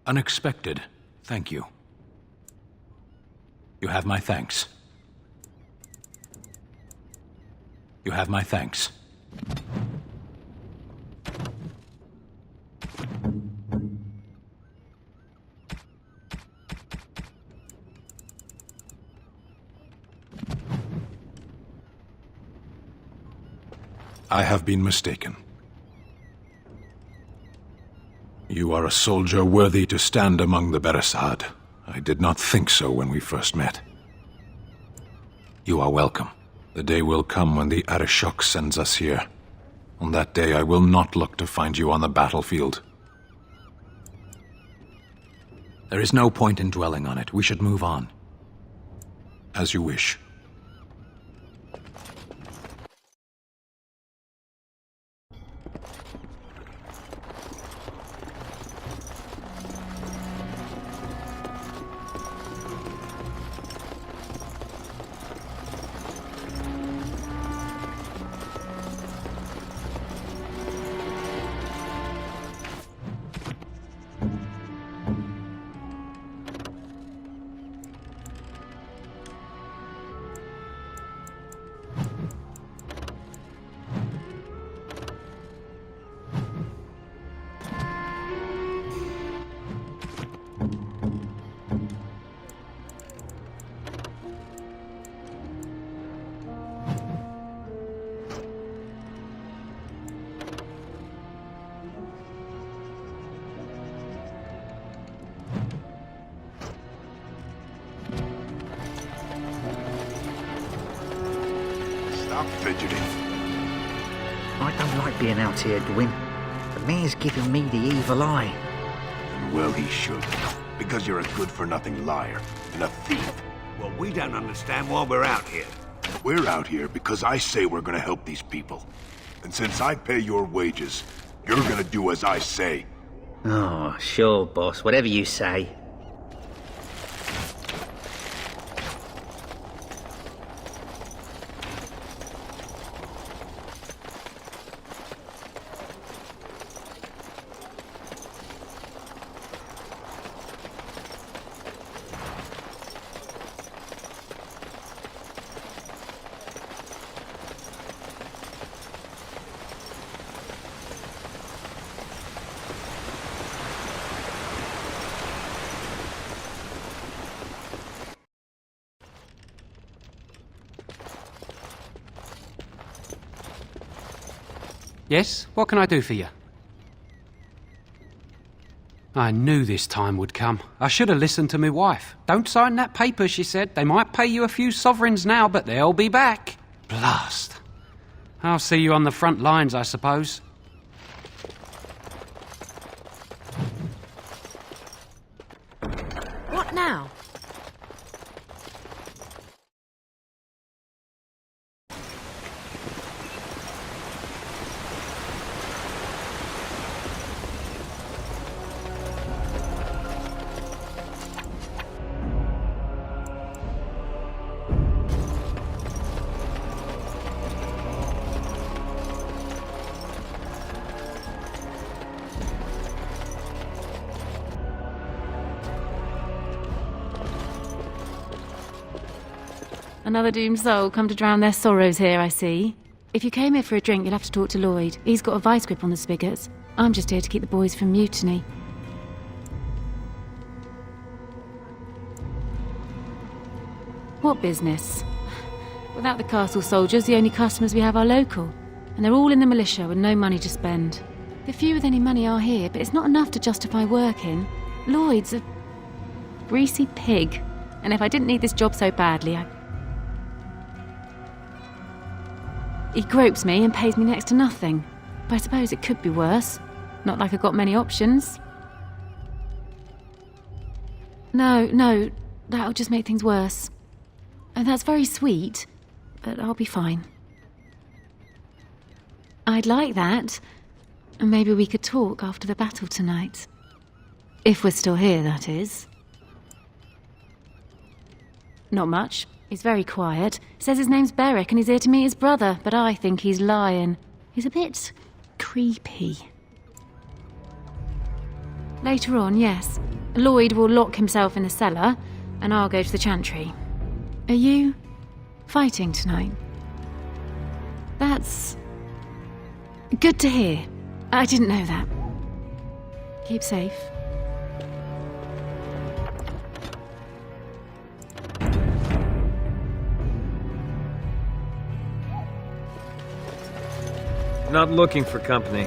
Unexpected. Thank you. You have my thanks. You have my thanks. I have been mistaken. You are a soldier worthy to stand among the Beresad. I did not think so when we first met. You are welcome. The day will come when the Arishok sends us here. On that day, I will not look to find you on the battlefield. There is no point in dwelling on it. We should move on. As you wish. stop fidgeting. I don't like being out here, Gwyn. The mayor's giving me the evil eye. And well, he should. Because you're a good-for-nothing liar and a thief. Well, we don't understand why we're out here. We're out here because I say we're gonna help these people. And since I pay your wages, you're gonna do as I say. Oh, sure, boss. Whatever you say. Yes? What can I do for you? I knew this time would come. I should have listened to my wife. Don't sign that paper, she said. They might pay you a few sovereigns now, but they'll be back. Blast. I'll see you on the front lines, I suppose. What now? Another doomed soul come to drown their sorrows here, I see. If you came here for a drink, you'll have to talk to Lloyd. He's got a vice grip on the spigots. I'm just here to keep the boys from mutiny. What business? Without the castle soldiers, the only customers we have are local. And they're all in the militia with no money to spend. The few with any money are here, but it's not enough to justify working. Lloyd's a greasy pig. And if I didn't need this job so badly, He gropes me and pays me next to nothing. But I suppose it could be worse. Not like I've got many options. No, that'll just make things worse. And that's very sweet, but I'll be fine. I'd like that. And maybe we could talk after the battle tonight. If we're still here, that is. Not much. He's very quiet. Says his name's Beric and he's here to meet his brother, but I think he's lying. He's a bit creepy. Later on, yes. Lloyd will lock himself in the cellar, and I'll go to the chantry. Are you fighting tonight? That's good to hear. I didn't know that. Keep safe. Not looking for company.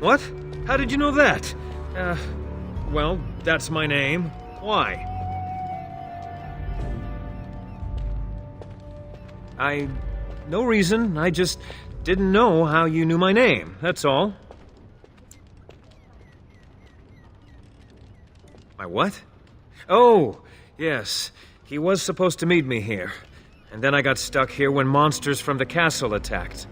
What? How did you know that? Well, that's my name. Why? No reason. I just didn't know how you knew my name, that's all. My what? Oh, yes. He was supposed to meet me here. And then I got stuck here when monsters from the castle attacked.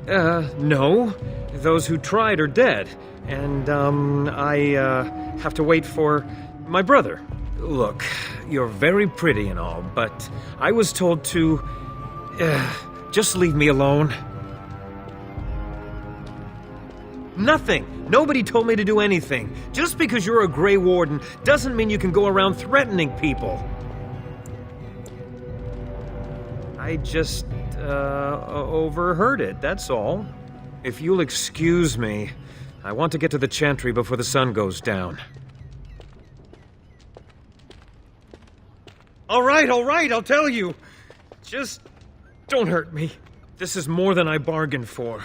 No. Those who tried are dead. And, I have to wait for my brother. Look, you're very pretty and all, but I was told to... just leave me alone. Nothing! Nobody told me to do anything. Just because you're a Grey Warden doesn't mean you can go around threatening people. I just, overheard it, that's all. If you'll excuse me, I want to get to the chantry before the sun goes down. All right, I'll tell you. Just don't hurt me. This is more than I bargained for.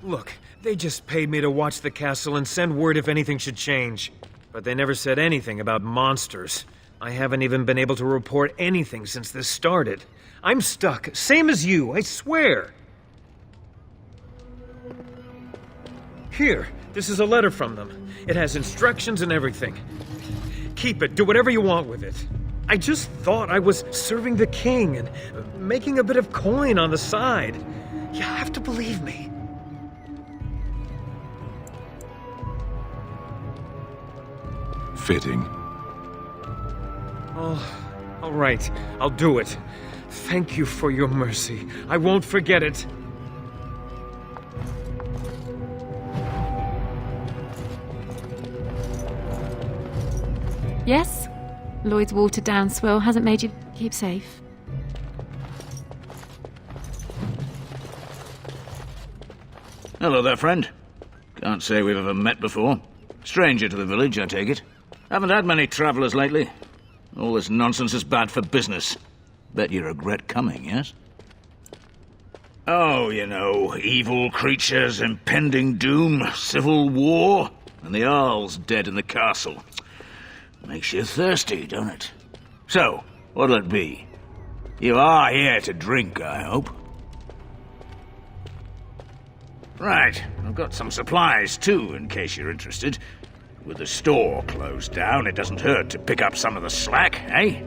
Look, They just paid me to watch the castle and send word if anything should change. But they never said anything about monsters. I haven't even been able to report anything since this started. I'm stuck, same as you, I swear. Here, this is a letter from them. It has instructions and everything. Keep it, do whatever you want with it. I just thought I was serving the king and making a bit of coin on the side. You have to believe me. Fitting. Oh, all right, I'll do it. Thank you for your mercy. I won't forget it. Yes? Lloyd's watered down swill hasn't made you keep safe. Hello there, friend. Can't say we've ever met before. Stranger to the village, I take it. Haven't had many travellers lately. All this nonsense is bad for business. Bet you regret coming, yes? Oh, you know, evil creatures, impending doom, civil war, and the Earl's dead in the castle. Makes you thirsty, don't it? So, what'll it be? You are here to drink, I hope. Right, I've got some supplies too, in case you're interested. With the store closed down, it doesn't hurt to pick up some of the slack, eh?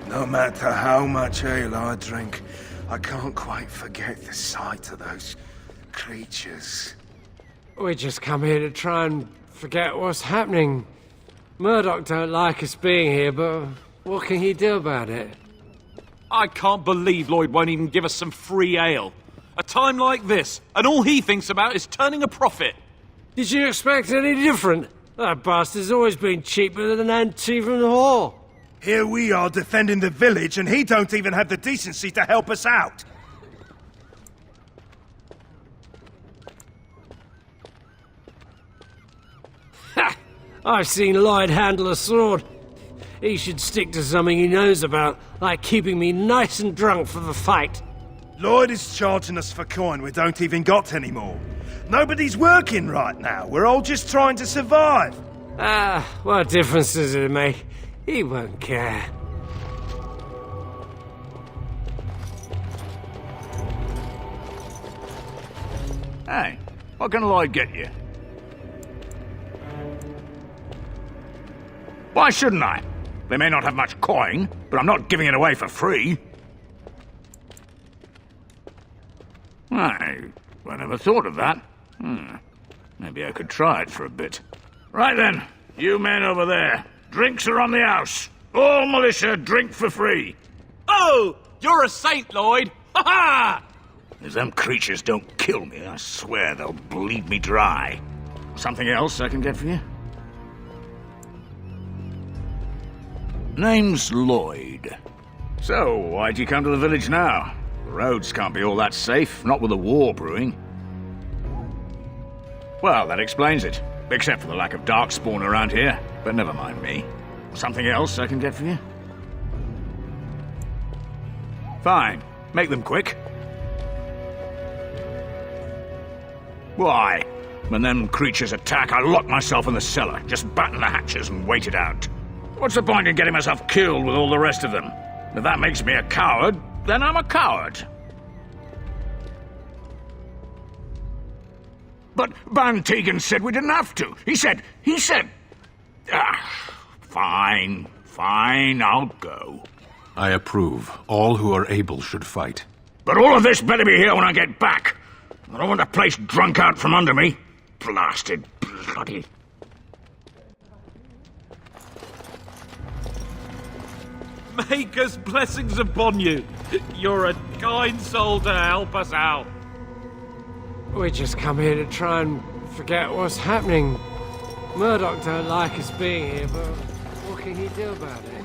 No matter how much ale I drink, I can't quite forget the sight of those creatures. We just come here to try and forget what's happening. Murdoch don't like us being here, but what can he do about it? I can't believe Lloyd won't even give us some free ale. A time like this, and all he thinks about is turning a profit. Did you expect any different? That bastard's always been cheaper than Antietam and Hall. Here we are defending the village, and he don't even have the decency to help us out. Ha! I've seen Lloyd handle a sword. He should stick to something he knows about, like keeping me nice and drunk for the fight. Lloyd is charging us for coin we don't even got anymore. Nobody's working right now. We're all just trying to survive. What difference does it make? He won't care. Hey, what can Lloyd get you? Why shouldn't I? They may not have much coin, but I'm not giving it away for free. I never thought of that. Maybe I could try it for a bit. Right then, you men over there. Drinks are on the house. All militia drink for free. Oh, you're a saint, Lloyd. Ha ha! If them creatures don't kill me, I swear they'll bleed me dry. Something else I can get for you? Name's Lloyd. So, why'd you come to the village now? The roads can't be all that safe, not with a war brewing. Well, that explains it. Except for the lack of darkspawn around here. But never mind me. Something else I can get for you? Fine. Make them quick. Why? When them creatures attack, I lock myself in the cellar, just batten the hatches and wait it out. What's the point in getting myself killed with all the rest of them? If that makes me a coward, then I'm a coward. But Van Tegan said we didn't have to. He said... Fine, I'll go. I approve. All who are able should fight. But all of this better be here when I get back. I don't want the place drunk out from under me. Blasted bloody... Maker's blessings upon you. You're a kind soul to help us out. We just come here to try and forget what's happening. Murdoch don't like us being here, but what can he do about it?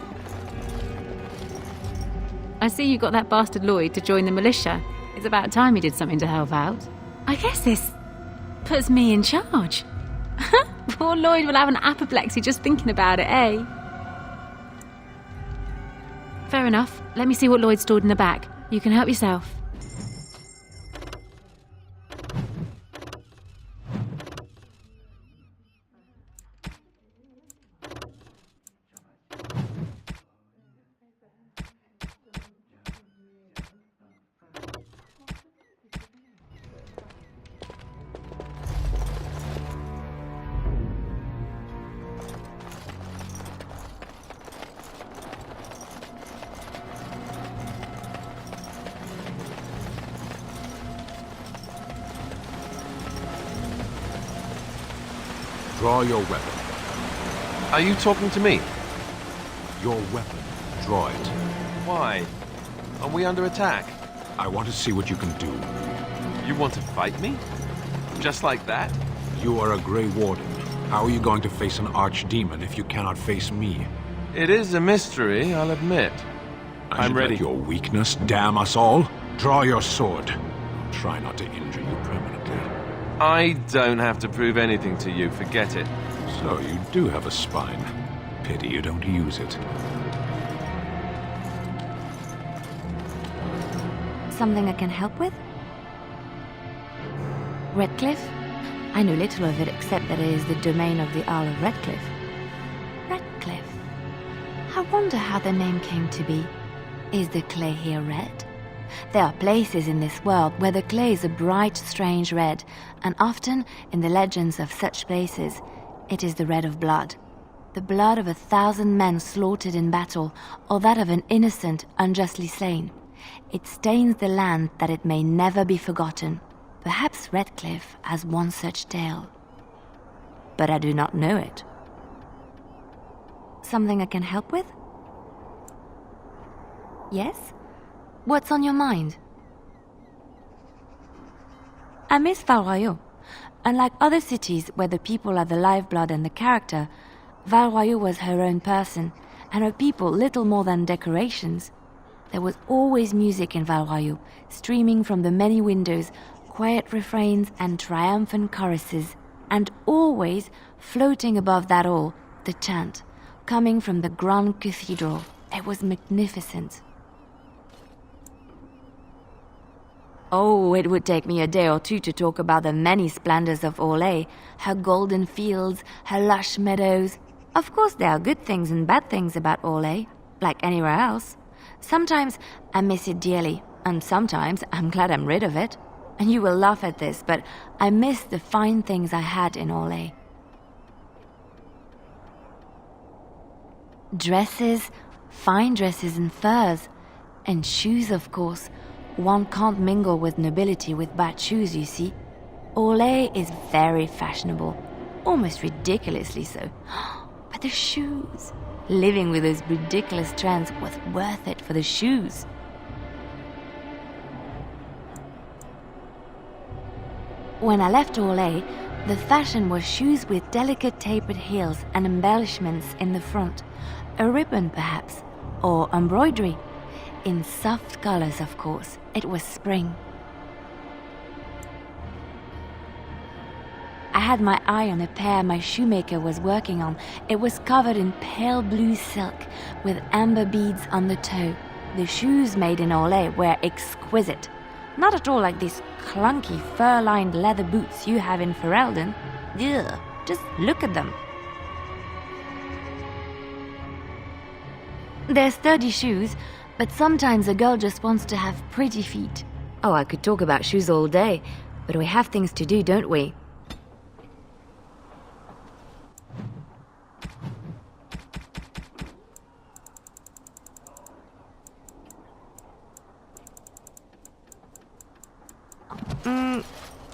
I see you got that bastard Lloyd to join the militia. It's about time he did something to help out. I guess this puts me in charge. Poor Lloyd will have an apoplexy just thinking about it, eh? Fair enough. Let me see what Lloyd stored in the back. You can help yourself. Draw your weapon. Are you talking to me? Your weapon. Draw it. Why? Are we under attack? I want to see what you can do. You want to fight me? Just like that? You are a Grey Warden. How are you going to face an archdemon if you cannot face me? It is a mystery, I'll admit. I'm ready. Your weakness damn us all. Draw your sword. I'll try not to injure you permanently. I don't have to prove anything to you, forget it. So you do have a spine. Pity you don't use it. Something I can help with? Redcliffe? I know little of it except that it is the domain of the Earl of Redcliffe. Redcliffe? I wonder how the name came to be. Is the clay here red? There are places in this world where the clay is a bright, strange red, and often, in the legends of such places, it is the red of blood. The blood of 1,000 men slaughtered in battle, or that of an innocent unjustly slain. It stains the land that it may never be forgotten. Perhaps Redcliffe has one such tale. But I do not know it. Something I can help with? Yes? What's on your mind? I miss Val Royeaux. Unlike other cities where the people are the lifeblood and the character, Val Royeaux was her own person, and her people little more than decorations. There was always music in Val Royeaux, streaming from the many windows, quiet refrains and triumphant choruses, and always, floating above that all, the chant, coming from the Grand Cathedral. It was magnificent. Oh, it would take me a day or two to talk about the many splendors of Orlais, her golden fields, her lush meadows. Of course, there are good things and bad things about Orlais, like anywhere else. Sometimes I miss it dearly, and sometimes I'm glad I'm rid of it. And you will laugh at this, but I miss the fine things I had in Orlais. Dresses, fine dresses and furs, and shoes, of course. One can't mingle with nobility with bad shoes, you see. Orlais is very fashionable, almost ridiculously so. But the shoes, living with those ridiculous trends was worth it for the shoes. When I left Orlais, the fashion was shoes with delicate tapered heels and embellishments in the front, a ribbon perhaps, or embroidery. In soft colors, of course. It was spring. I had my eye on a pair my shoemaker was working on. It was covered in pale blue silk, with amber beads on the toe. The shoes made in Orlais were exquisite. Not at all like these clunky, fur-lined leather boots you have in Ferelden. Ugh, just look at them. They're sturdy shoes, but sometimes a girl just wants to have pretty feet. Oh, I could talk about shoes all day, but we have things to do, don't we?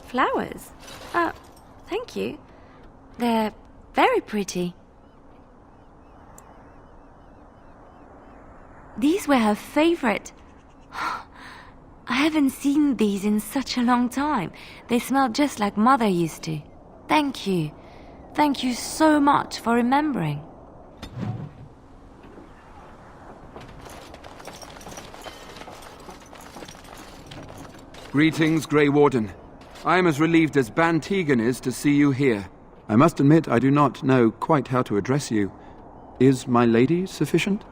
Flowers? Thank you. They're very pretty. These were her favorite. I haven't seen these in such a long time. They smell just like Mother used to. Thank you. Thank you so much for remembering. Greetings, Grey Warden. I am as relieved as Ban Tegan is to see you here. I must admit I do not know quite how to address you. Is my lady sufficient?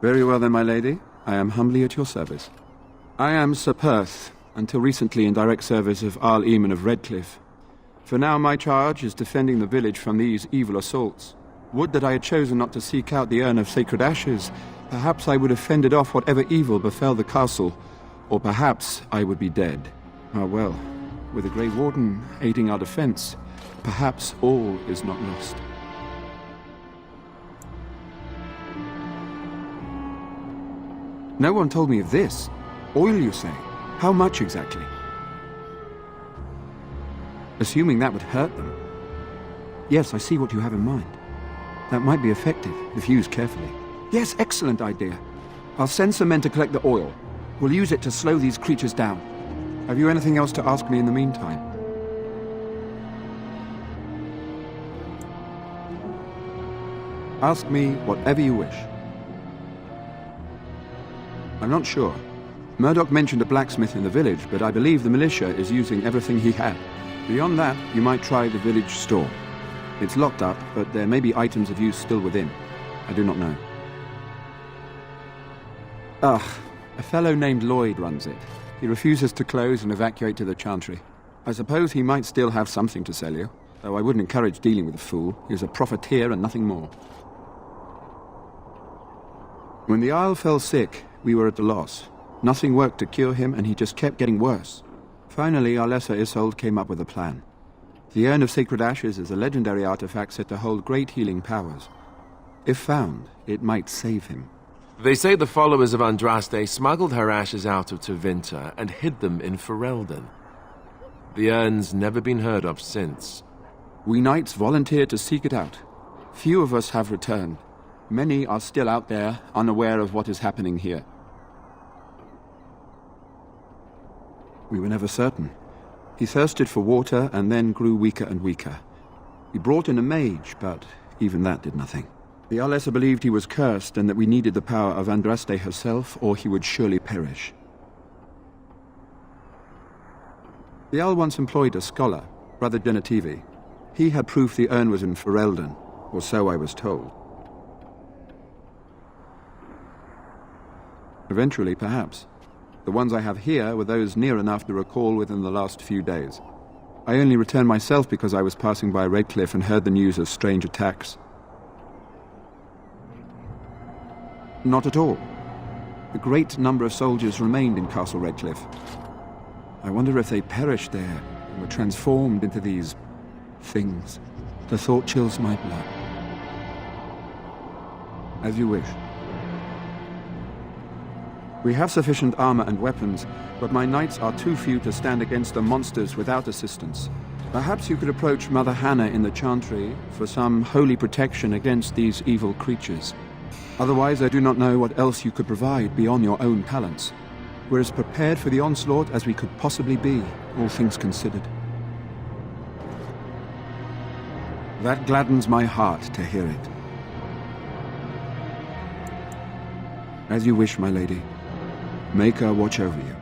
Very well then, my lady. I am humbly at your service. I am Sir Perth, until recently in direct service of Arl Eamon of Redcliffe. For now my charge is defending the village from these evil assaults. Would that I had chosen not to seek out the urn of sacred ashes. Perhaps I would have fended off whatever evil befell the castle, or perhaps I would be dead. Ah well, with the Grey Warden aiding our defense, perhaps all is not lost. No one told me of this. Oil, you say? How much exactly? Assuming that would hurt them. Yes, I see what you have in mind. That might be effective, if used carefully. Yes, excellent idea. I'll send some men to collect the oil. We'll use it to slow these creatures down. Have you anything else to ask me in the meantime? Ask me whatever you wish. I'm not sure. Murdoch mentioned a blacksmith in the village, but I believe the militia is using everything he had. Beyond that, you might try the village store. It's locked up, but there may be items of use still within. I do not know. A fellow named Lloyd runs it. He refuses to close and evacuate to the Chantry. I suppose he might still have something to sell you, though I wouldn't encourage dealing with a fool. He's a profiteer and nothing more. When the Isle fell sick, we were at a loss. Nothing worked to cure him, and he just kept getting worse. Finally, our lesser Isolde came up with a plan. The Urn of Sacred Ashes is a legendary artifact said to hold great healing powers. If found, it might save him. They say the followers of Andraste smuggled her ashes out of Tevinter and hid them in Ferelden. The urn's never been heard of since. We knights volunteered to seek it out. Few of us have returned. Many are still out there, unaware of what is happening here. We were never certain. He thirsted for water and then grew weaker and weaker. We brought in a mage, but even that did nothing. The Arlessa believed he was cursed and that we needed the power of Andraste herself, or he would surely perish. The Arl once employed a scholar, Brother Genetivi. He had proof the urn was in Ferelden, or so I was told. Eventually, perhaps. The ones I have here were those near enough to recall within the last few days. I only returned myself because I was passing by Redcliffe and heard the news of strange attacks. Not at all. A great number of soldiers remained in Castle Redcliffe. I wonder if they perished there and were transformed into these things. The thought chills my blood. As you wish. We have sufficient armor and weapons, but my knights are too few to stand against the monsters without assistance. Perhaps you could approach Mother Hannah in the Chantry for some holy protection against these evil creatures. Otherwise, I do not know what else you could provide beyond your own talents. We're as prepared for the onslaught as we could possibly be, all things considered. That gladdens my heart to hear it. As you wish, my lady. Maker watch over you.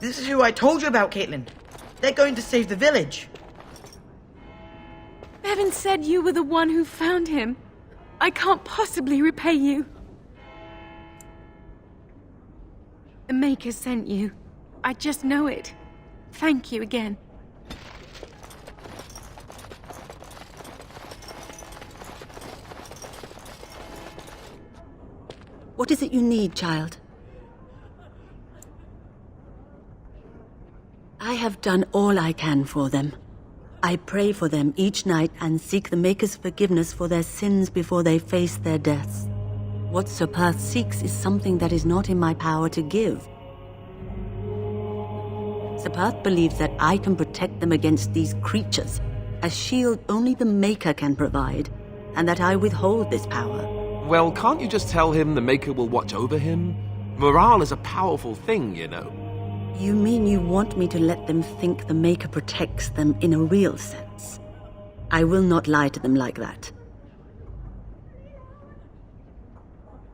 This is who I told you about, Caitlin. They're going to save the village. Bevan said you were the one who found him. I can't possibly repay you. The Maker sent you. I just know it. Thank you again. What is it you need, child? I have done all I can for them. I pray for them each night and seek the Maker's forgiveness for their sins before they face their deaths. What Sir Perth seeks is something that is not in my power to give. Sir Perth believes that I can protect them against these creatures, a shield only the Maker can provide, and that I withhold this power. Well, can't you just tell him the Maker will watch over him? Morale is a powerful thing, you know. You mean you want me to let them think the Maker protects them in a real sense? I will not lie to them like that.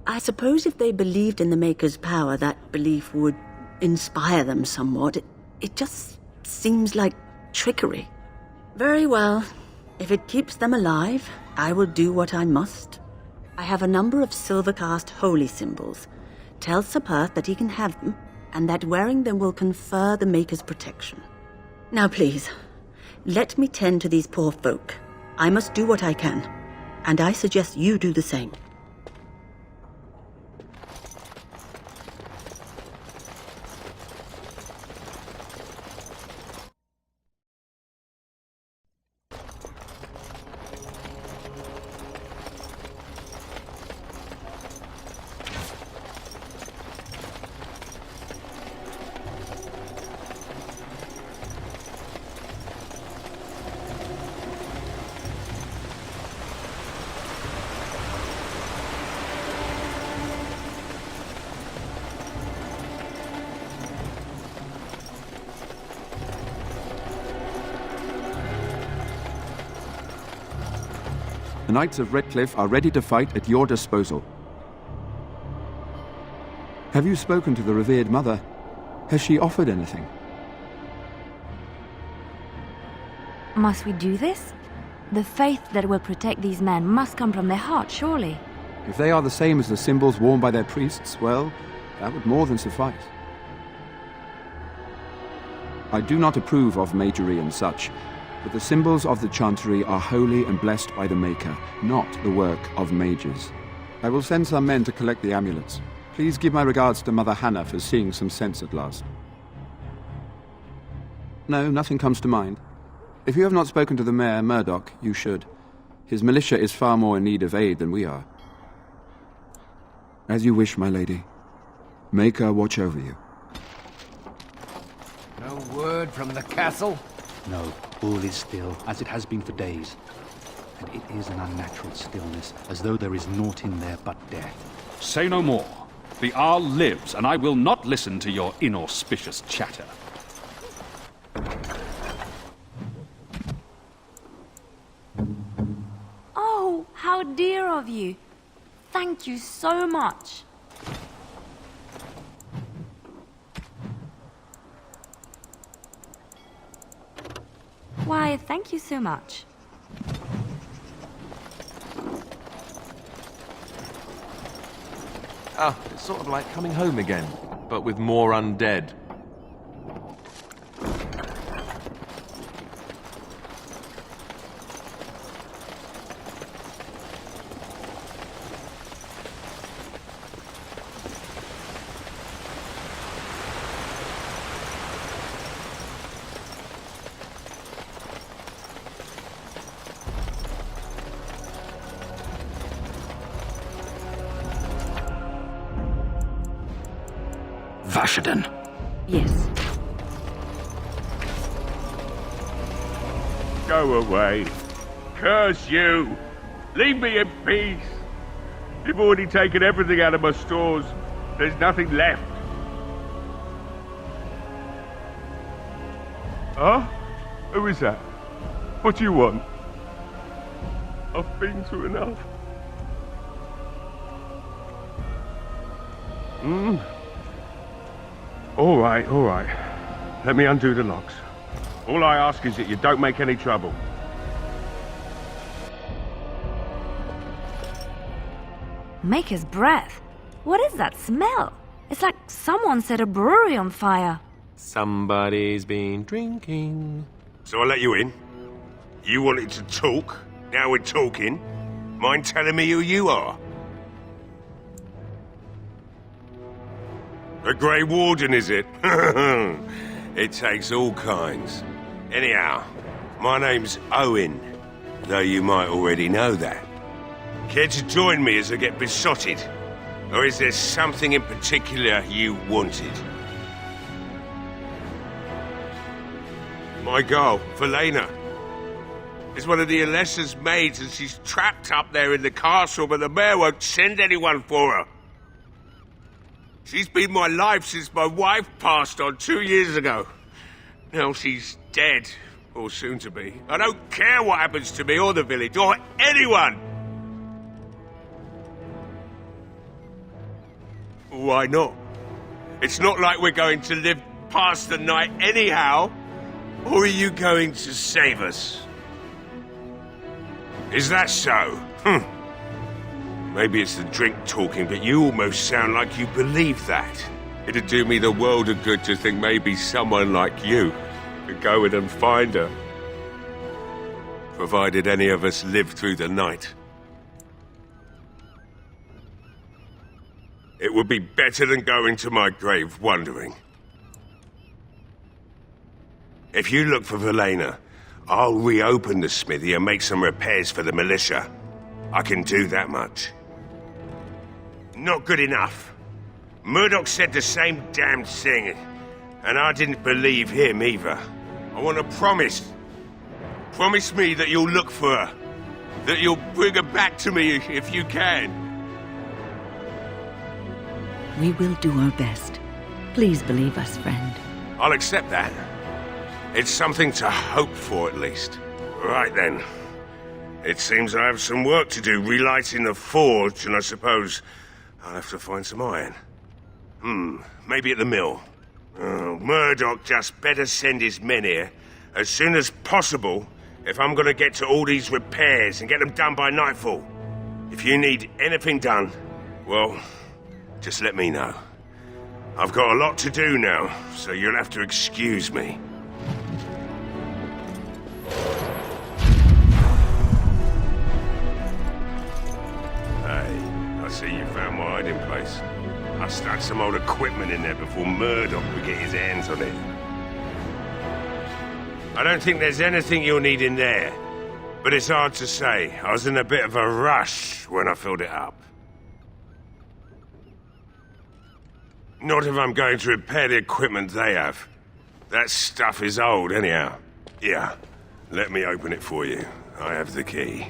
I suppose if they believed in the Maker's power, that belief would inspire them somewhat. It just seems like trickery. Very well. If it keeps them alive, I will do what I must. I have a number of silver-cast holy symbols. Tell Sir Perth that he can have them, and that wearing them will confer the Maker's protection. Now please, let me tend to these poor folk. I must do what I can, and I suggest you do the same. The Knights of Redcliffe are ready to fight at your disposal. Have you spoken to the revered mother? Has she offered anything? Must we do this? The faith that will protect these men must come from their heart, surely. If they are the same as the symbols worn by their priests, well, that would more than suffice. I do not approve of magery and such, but the symbols of the Chantry are holy and blessed by the Maker, not the work of mages. I will send some men to collect the amulets. Please give my regards to Mother Hannah for seeing some sense at last. No, nothing comes to mind. If you have not spoken to the Mayor, Murdoch, you should. His militia is far more in need of aid than we are. As you wish, my lady. Maker watch over you. No word from the castle? No, all is still, as it has been for days. And it is an unnatural stillness, as though there is naught in there but death. Say no more. The Arl lives, and I will not listen to your inauspicious chatter. Oh, how dear of you. Thank you so much. Why, thank you so much. Ah, it's sort of like coming home again, but with more undead. Vashaden. Yes. Go away. Curse you. Leave me in peace. You've already taken everything out of my stores. There's nothing left. Huh? Who is that? What do you want? I've been through enough. All right, all right. Let me undo the locks. All I ask is that you don't make any trouble. Maker's breath. What is that smell? It's like someone set a brewery on fire. Somebody's been drinking. So I let you in. You wanted to talk. Now we're talking. Mind telling me who you are? The Grey Warden, is it? It takes all kinds. Anyhow, my name's Owen, though you might already know that. Care to join me as I get besotted? Or is there something in particular you wanted? My girl, Velena, is one of the Alessa's maids, and she's trapped up there in the castle, but the mayor won't send anyone for her. She's been my life since my wife passed on 2 years ago. Now she's dead, or soon to be. I don't care what happens to me or the village, or anyone! Why not? It's not like we're going to live past the night anyhow. Or are you going to save us? Is that so? Maybe it's the drink talking, but you almost sound like you believe that. It'd do me the world of good to think maybe someone like you could go in and find her. Provided any of us live through the night. It would be better than going to my grave wondering. If you look for Velena, I'll reopen the smithy and make some repairs for the militia. I can do that much. Not good enough. Murdoch said the same damn thing, and I didn't believe him either. I want to promise. Promise me that you'll look for her. That you'll bring her back to me if you can. We will do our best. Please believe us, friend. I'll accept that. It's something to hope for, at least. Right then. It seems I have some work to do relighting the forge, and I suppose I'll have to find some iron. Maybe at the mill. Murdoch just better send his men here as soon as possible if I'm gonna get to all these repairs and get them done by nightfall. If you need anything done, well, just let me know. I've got a lot to do now, so you'll have to excuse me. Hey, I see you found my hiding place. I stuck some old equipment in there before Murdoch could get his hands on it. I don't think there's anything you'll need in there, but it's hard to say. I was in a bit of a rush when I filled it up. Not if I'm going to repair the equipment they have. That stuff is old, anyhow. Yeah, let me open it for you. I have the key.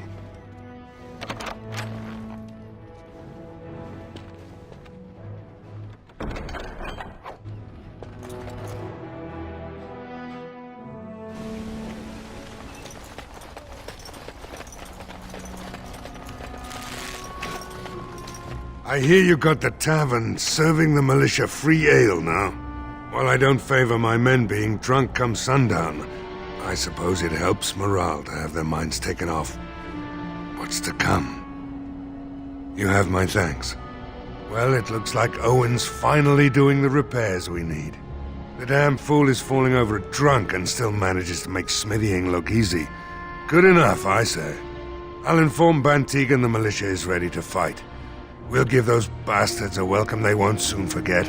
I hear you got the tavern serving the militia free ale now. While I don't favor my men being drunk come sundown, I suppose it helps morale to have their minds taken off what's to come. You have my thanks. Well, it looks like Owen's finally doing the repairs we need. The damn fool is falling over drunk and still manages to make smithying look easy. Good enough, I say. I'll inform Bantigan the militia is ready to fight. We'll give those bastards a welcome they won't soon forget.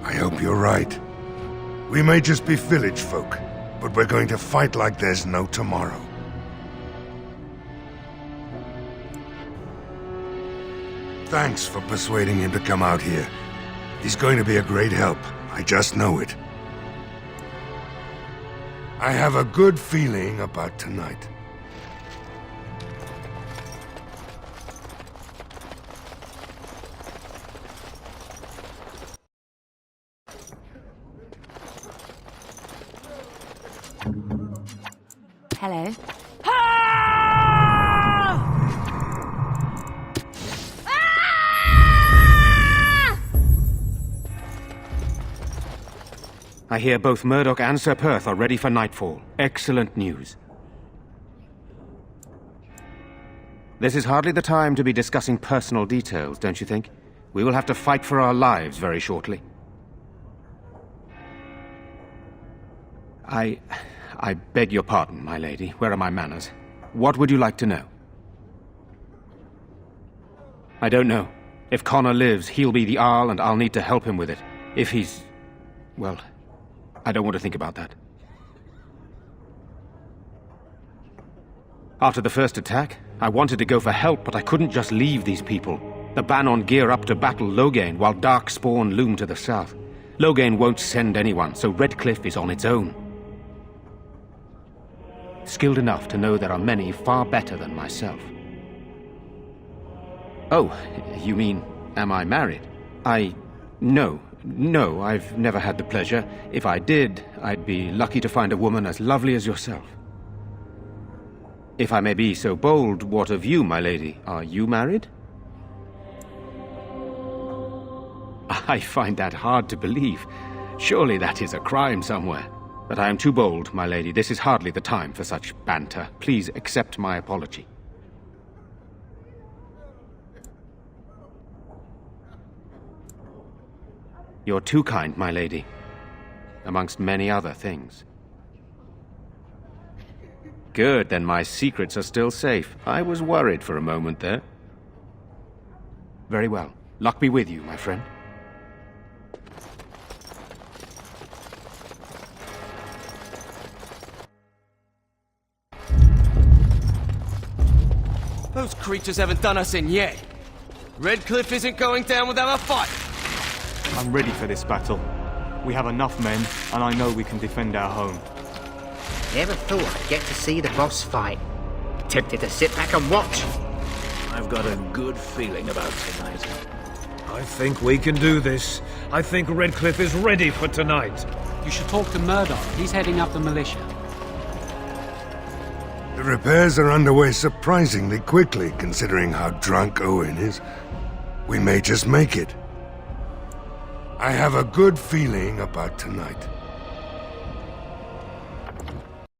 I hope you're right. We may just be village folk, but we're going to fight like there's no tomorrow. Thanks for persuading him to come out here. He's going to be a great help. I just know it. I have a good feeling about tonight. Hello. I hear both Murdoch and Sir Perth are ready for nightfall. Excellent news. This is hardly the time to be discussing personal details, don't you think? We will have to fight for our lives very shortly. I beg your pardon, my lady. Where are my manners? What would you like to know? I don't know. If Connor lives, he'll be the Arl, and I'll need to help him with it. If he's... well, I don't want to think about that. After the first attack, I wanted to go for help, but I couldn't just leave these people. The Bannon gear up to battle Loghain, while Darkspawn loom to the south. Loghain won't send anyone, so Redcliffe is on its own. Skilled enough to know there are many far better than myself. Oh, you mean, am I married? No, I've never had the pleasure. If I did, I'd be lucky to find a woman as lovely as yourself. If I may be so bold, what of you, my lady? Are you married? I find that hard to believe. Surely that is a crime somewhere. But I am too bold, my lady. This is hardly the time for such banter. Please accept my apology. You're too kind, my lady. Amongst many other things. Good, then my secrets are still safe. I was worried for a moment there. Very well. Luck be with you, my friend. Those creatures haven't done us in yet. Redcliffe isn't going down without a fight. I'm ready for this battle. We have enough men, and I know we can defend our home. Never thought I'd get to see the boss fight. Tempted to sit back and watch. I've got a good feeling about tonight. I think we can do this. I think Redcliffe is ready for tonight. You should talk to Murdoch. He's heading up the militia. The repairs are underway surprisingly quickly, considering how drunk Owen is. We may just make it. I have a good feeling about tonight.